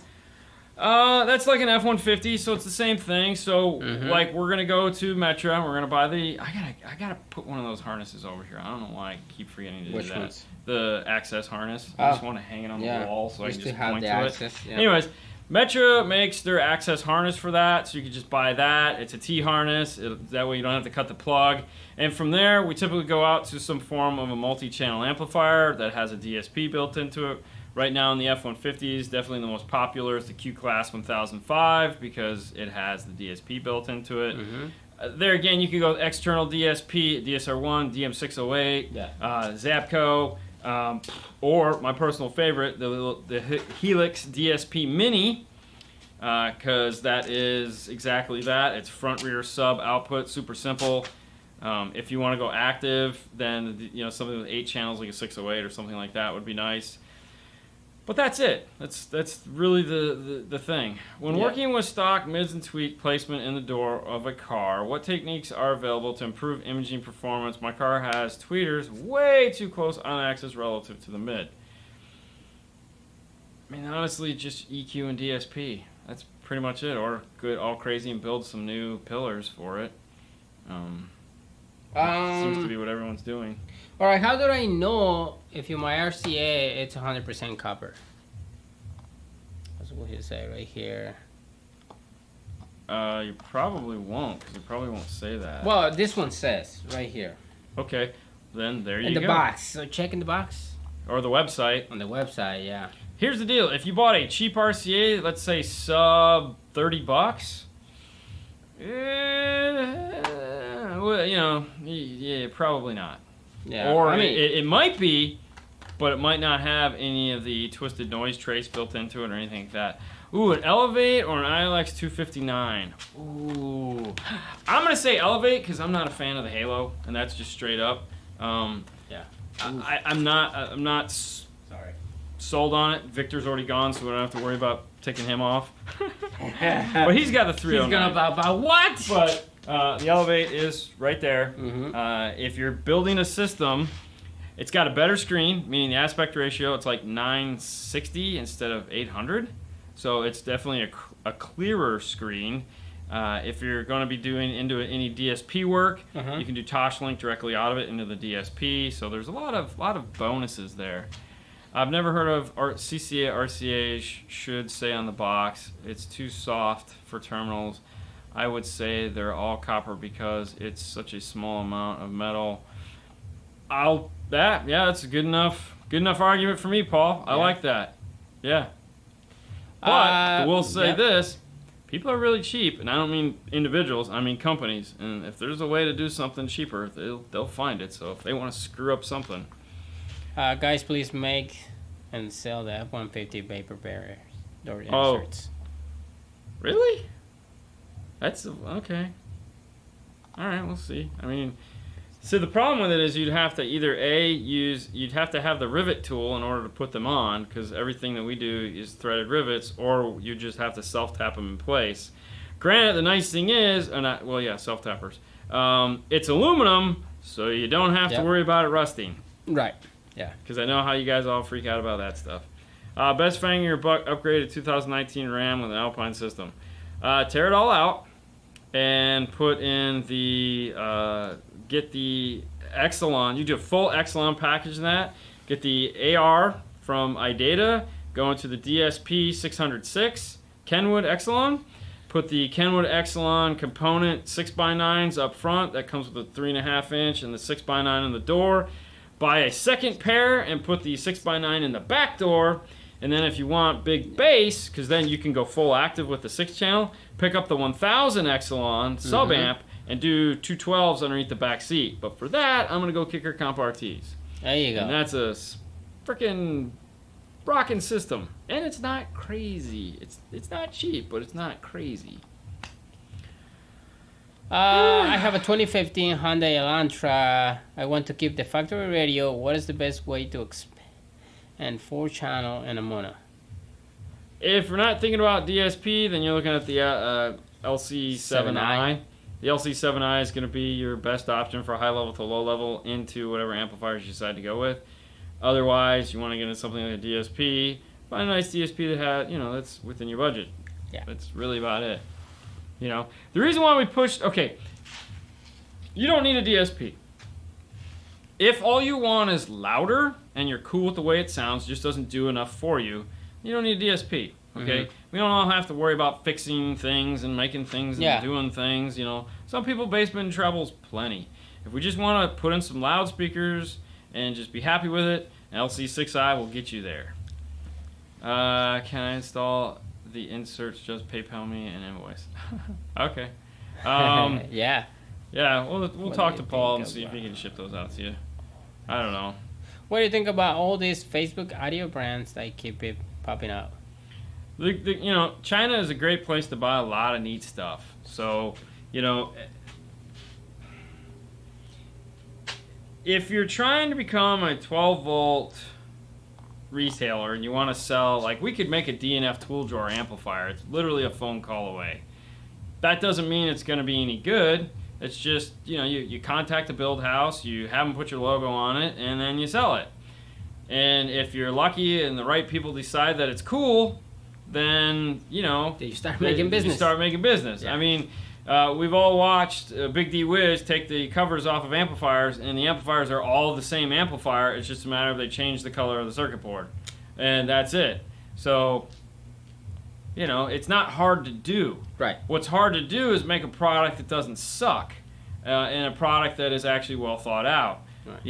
That's like an F-150, so it's the same thing. So like we're gonna go to Metro and we're gonna buy the. I gotta put one of those harnesses over here. I don't know why I keep forgetting to do Which that. ones? The access harness. I just want to hang it on the wall so I can just point to it. Yeah. Anyways, Metro makes their access harness for that, so you can just buy that. It's a T-harness. That way you don't have to cut the plug. And from there, we typically go out to some form of a multi-channel amplifier that has a DSP built into it. Right now in the F-150s, definitely the most popular is the Q-Class 1005 because it has the DSP built into it. There again, you can go external DSP, DSR1, DM608, Zapco, or my personal favorite, the Helix DSP Mini, because that is exactly that. It's front rear sub output, super simple. If you want to go active, then something with 8 channels like a 608 or something like that would be nice. But that's it. That's really the thing. When working with stock mids and tweak placement in the door of a car, what techniques are available to improve imaging performance? My car has tweeters way too close on axis relative to the mid. I mean, honestly, just EQ and DSP. That's pretty much it. Or go all crazy and build some new pillars for it. Seems to be what everyone's doing. Alright, how do I know if in my RCA it's 100% copper? That's what he say right here. You probably won't, because it probably won't say that. Well, this one says right here. Okay, then there you in go. the box. So check in the box. Or the website. On the website, yeah. Here's the deal. If you bought a cheap RCA, let's say sub $30, well, yeah, probably not. Yeah. Or I mean, it might be, but it might not have any of the twisted noise trace built into it or anything like that. Ooh, an Elevate or an ILX 259. Ooh. I'm going to say Elevate because I'm not a fan of the Halo, and that's just straight up. yeah. I'm not sold on it. Victor's already gone, so we don't have to worry about taking him off. But he's got the 309. He's gonna about what? But the Elevate is right there. If you're building a system, it's got a better screen, meaning the aspect ratio, it's like 960 instead of 800. So it's definitely a clearer screen. If you're going to be doing any DSP work, you can do Toshlink directly out of it into the DSP. So there's a lot of bonuses there. I've never heard of CCA RCA should say on the box. It's too soft for terminals. I would say they're all copper because it's such a small amount of metal. That's a good enough argument for me, Paul. I like that. Yeah. But I will say this. People are really cheap, and I don't mean individuals, I mean companies. And if there's a way to do something cheaper, they'll find it. So if they want to screw up something. Guys, please make and sell the F-150 vapor barriers door inserts. Really? That's okay. All right, we'll see. I mean, So the problem with it is you'd have to either you'd have to have the rivet tool in order to put them on, because everything that we do is threaded rivets, or you just have to self-tap them in place. Granted, the nice thing is, self-tappers. It's aluminum, so you don't have to worry about it rusting. Right. Yeah. Because I know how you guys all freak out about that stuff. Best bang for your buck, upgraded 2019 RAM with an Alpine system. Tear it all out and put in the get the Exelon. You do a full Exelon package in that. Get the AR from iData, go into the DSP 606 Kenwood Exelon. Put the Kenwood Exelon component 6x9s up front. That comes with a 3.5 inch and the 6x9 in the door. Buy a second pair and put the 6x9 in the back door. And then if you want big bass, because then you can go full active with the 6-channel, pick up the 1000 Exelon sub-amp and do 212s underneath the back seat. But for that, I'm going to go Kicker Comp RTs. There you go. And that's a freaking rocking system. And it's not crazy. It's not cheap, but it's not crazy. I have a 2015 Hyundai Elantra. I want to keep the factory radio. What is the best way to expand 4-channel and a mono? If we're not thinking about DSP, then you're looking at the LC7i. The LC7i is going to be your best option for high level to low level into whatever amplifiers you decide to go with. Otherwise, you want to get into something like a DSP. Find a nice DSP that that's within your budget. Yeah. That's really about it. The reason why we pushed, you don't need a DSP. If all you want is louder and you're cool with the way it sounds, just doesn't do enough for you, you don't need a DSP. Okay, we don't all have to worry about fixing things and making things and doing things. Some people basement trebles plenty. If we just want to put in some loudspeakers and just be happy with it, LC6i will get you there. Can I install the inserts? Just PayPal me an invoice. Okay. Yeah. Yeah. We'll talk to Paul and see if he can ship those out to you. I don't know. What do you think about all these Facebook audio brands that keep it popping up? China is a great place to buy a lot of neat stuff. So, if you're trying to become a 12-volt retailer and you want to sell, we could make a DNF tool drawer amplifier. It's literally a phone call away. That doesn't mean it's going to be any good. It's just, you contact the build house, you have them put your logo on it, and then you sell it. And if you're lucky and the right people decide that it's cool, then, you start making business. You start making business. Yeah. I mean, we've all watched Big D Wiz take the covers off of amplifiers, and the amplifiers are all the same amplifier. It's just a matter of they change the color of the circuit board. And that's it. So, it's not hard to do. Right. What's hard to do is make a product that doesn't suck, and a product that is actually well thought out. Right.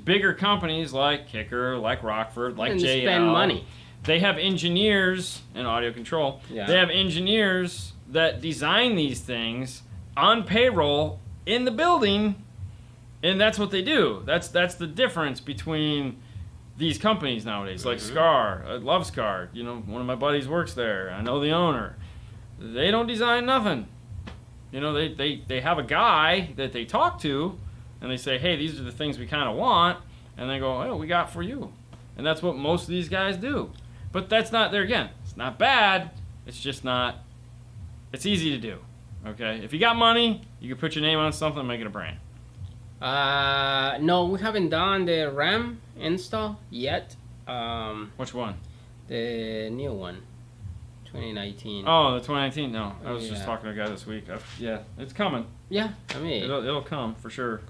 Bigger companies like Kicker, like Rockford, like JL. Spend money. They have engineers and audio control. Yeah. They have engineers that design these things on payroll in the building, and that's what they do. That's the difference between these companies nowadays, like Scar. I love Scar. One of my buddies works there. I know the owner. They don't design nothing. They have a guy that they talk to, and they say, hey, these are the things we kind of want, and they go, oh, we got for you. And that's what most of these guys do. But that's not, there again, it's not bad, it's just not, it's easy to do, okay? If you got money, you can put your name on something and make it a brand. No, we haven't done the RAM install yet. Which one? The new one, 2019. Oh, the 2019, no. I was just talking to a guy this week. Yeah, it's coming. Yeah, I mean. It'll come, for sure.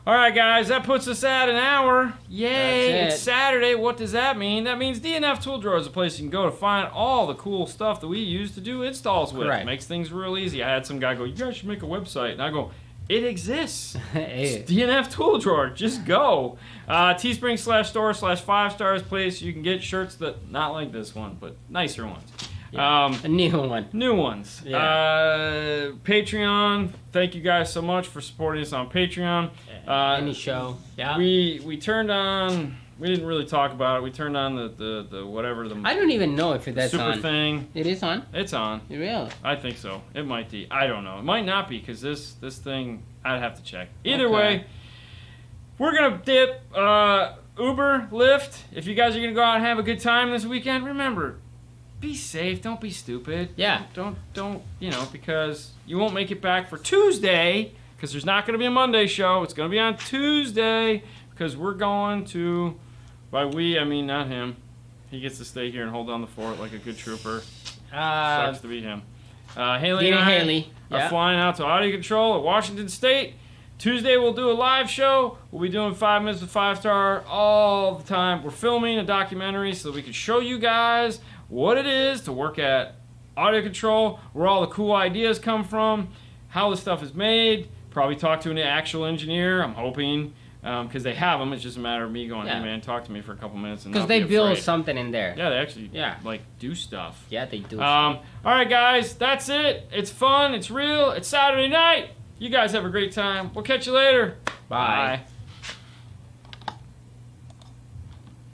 All right, guys, that puts us at an hour. Yay, it's Saturday. What does that mean? That means DNF Tool Drawer is a place you can go to find all the cool stuff that we use to do installs with. Correct. It makes things real easy. I had some guy go, you guys should make a website. And I go, it exists. It's DNF Tool Drawer. Just go. Teespring/store/5stars place. You can get shirts that, not like this one, but nicer ones. Yeah. A new one. New ones. Yeah. Patreon. Thank you guys so much for supporting us on Patreon. Any show. Yeah. We turned on We didn't really talk about it. We turned on the whatever the I don't even know if that's super on. thing. It is on? It's on. Really? I think so. It might be. I don't know. It might not be because this thing. I'd have to check. Either Okay. way, we're gonna dip. Uber, Lyft. If you guys are gonna go out and have a good time this weekend, remember, be safe. Don't be stupid. Yeah. Don't. Because you won't make it back for Tuesday. Because there's not gonna be a Monday show. It's gonna be on Tuesday. Because we're going to. By we, I mean not him. He gets to stay here and hold down the fort like a good trooper. Sucks to be him. Haley and I are flying out to audio control at Washington State. Tuesday we'll do a live show. We'll be doing 5 minutes with 5-star all the time. We're filming a documentary so that we can show you guys what it is to work at audio control, where all the cool ideas come from, how the stuff is made. Probably talk to an actual engineer, I'm hoping. Because they have them, it's just a matter of me going, hey man, talk to me for a couple minutes. Because they build something in there. Yeah, they actually do stuff. Yeah, they do. All right, guys, that's it. It's fun. It's real. It's Saturday night. You guys have a great time. We'll catch you later. Bye.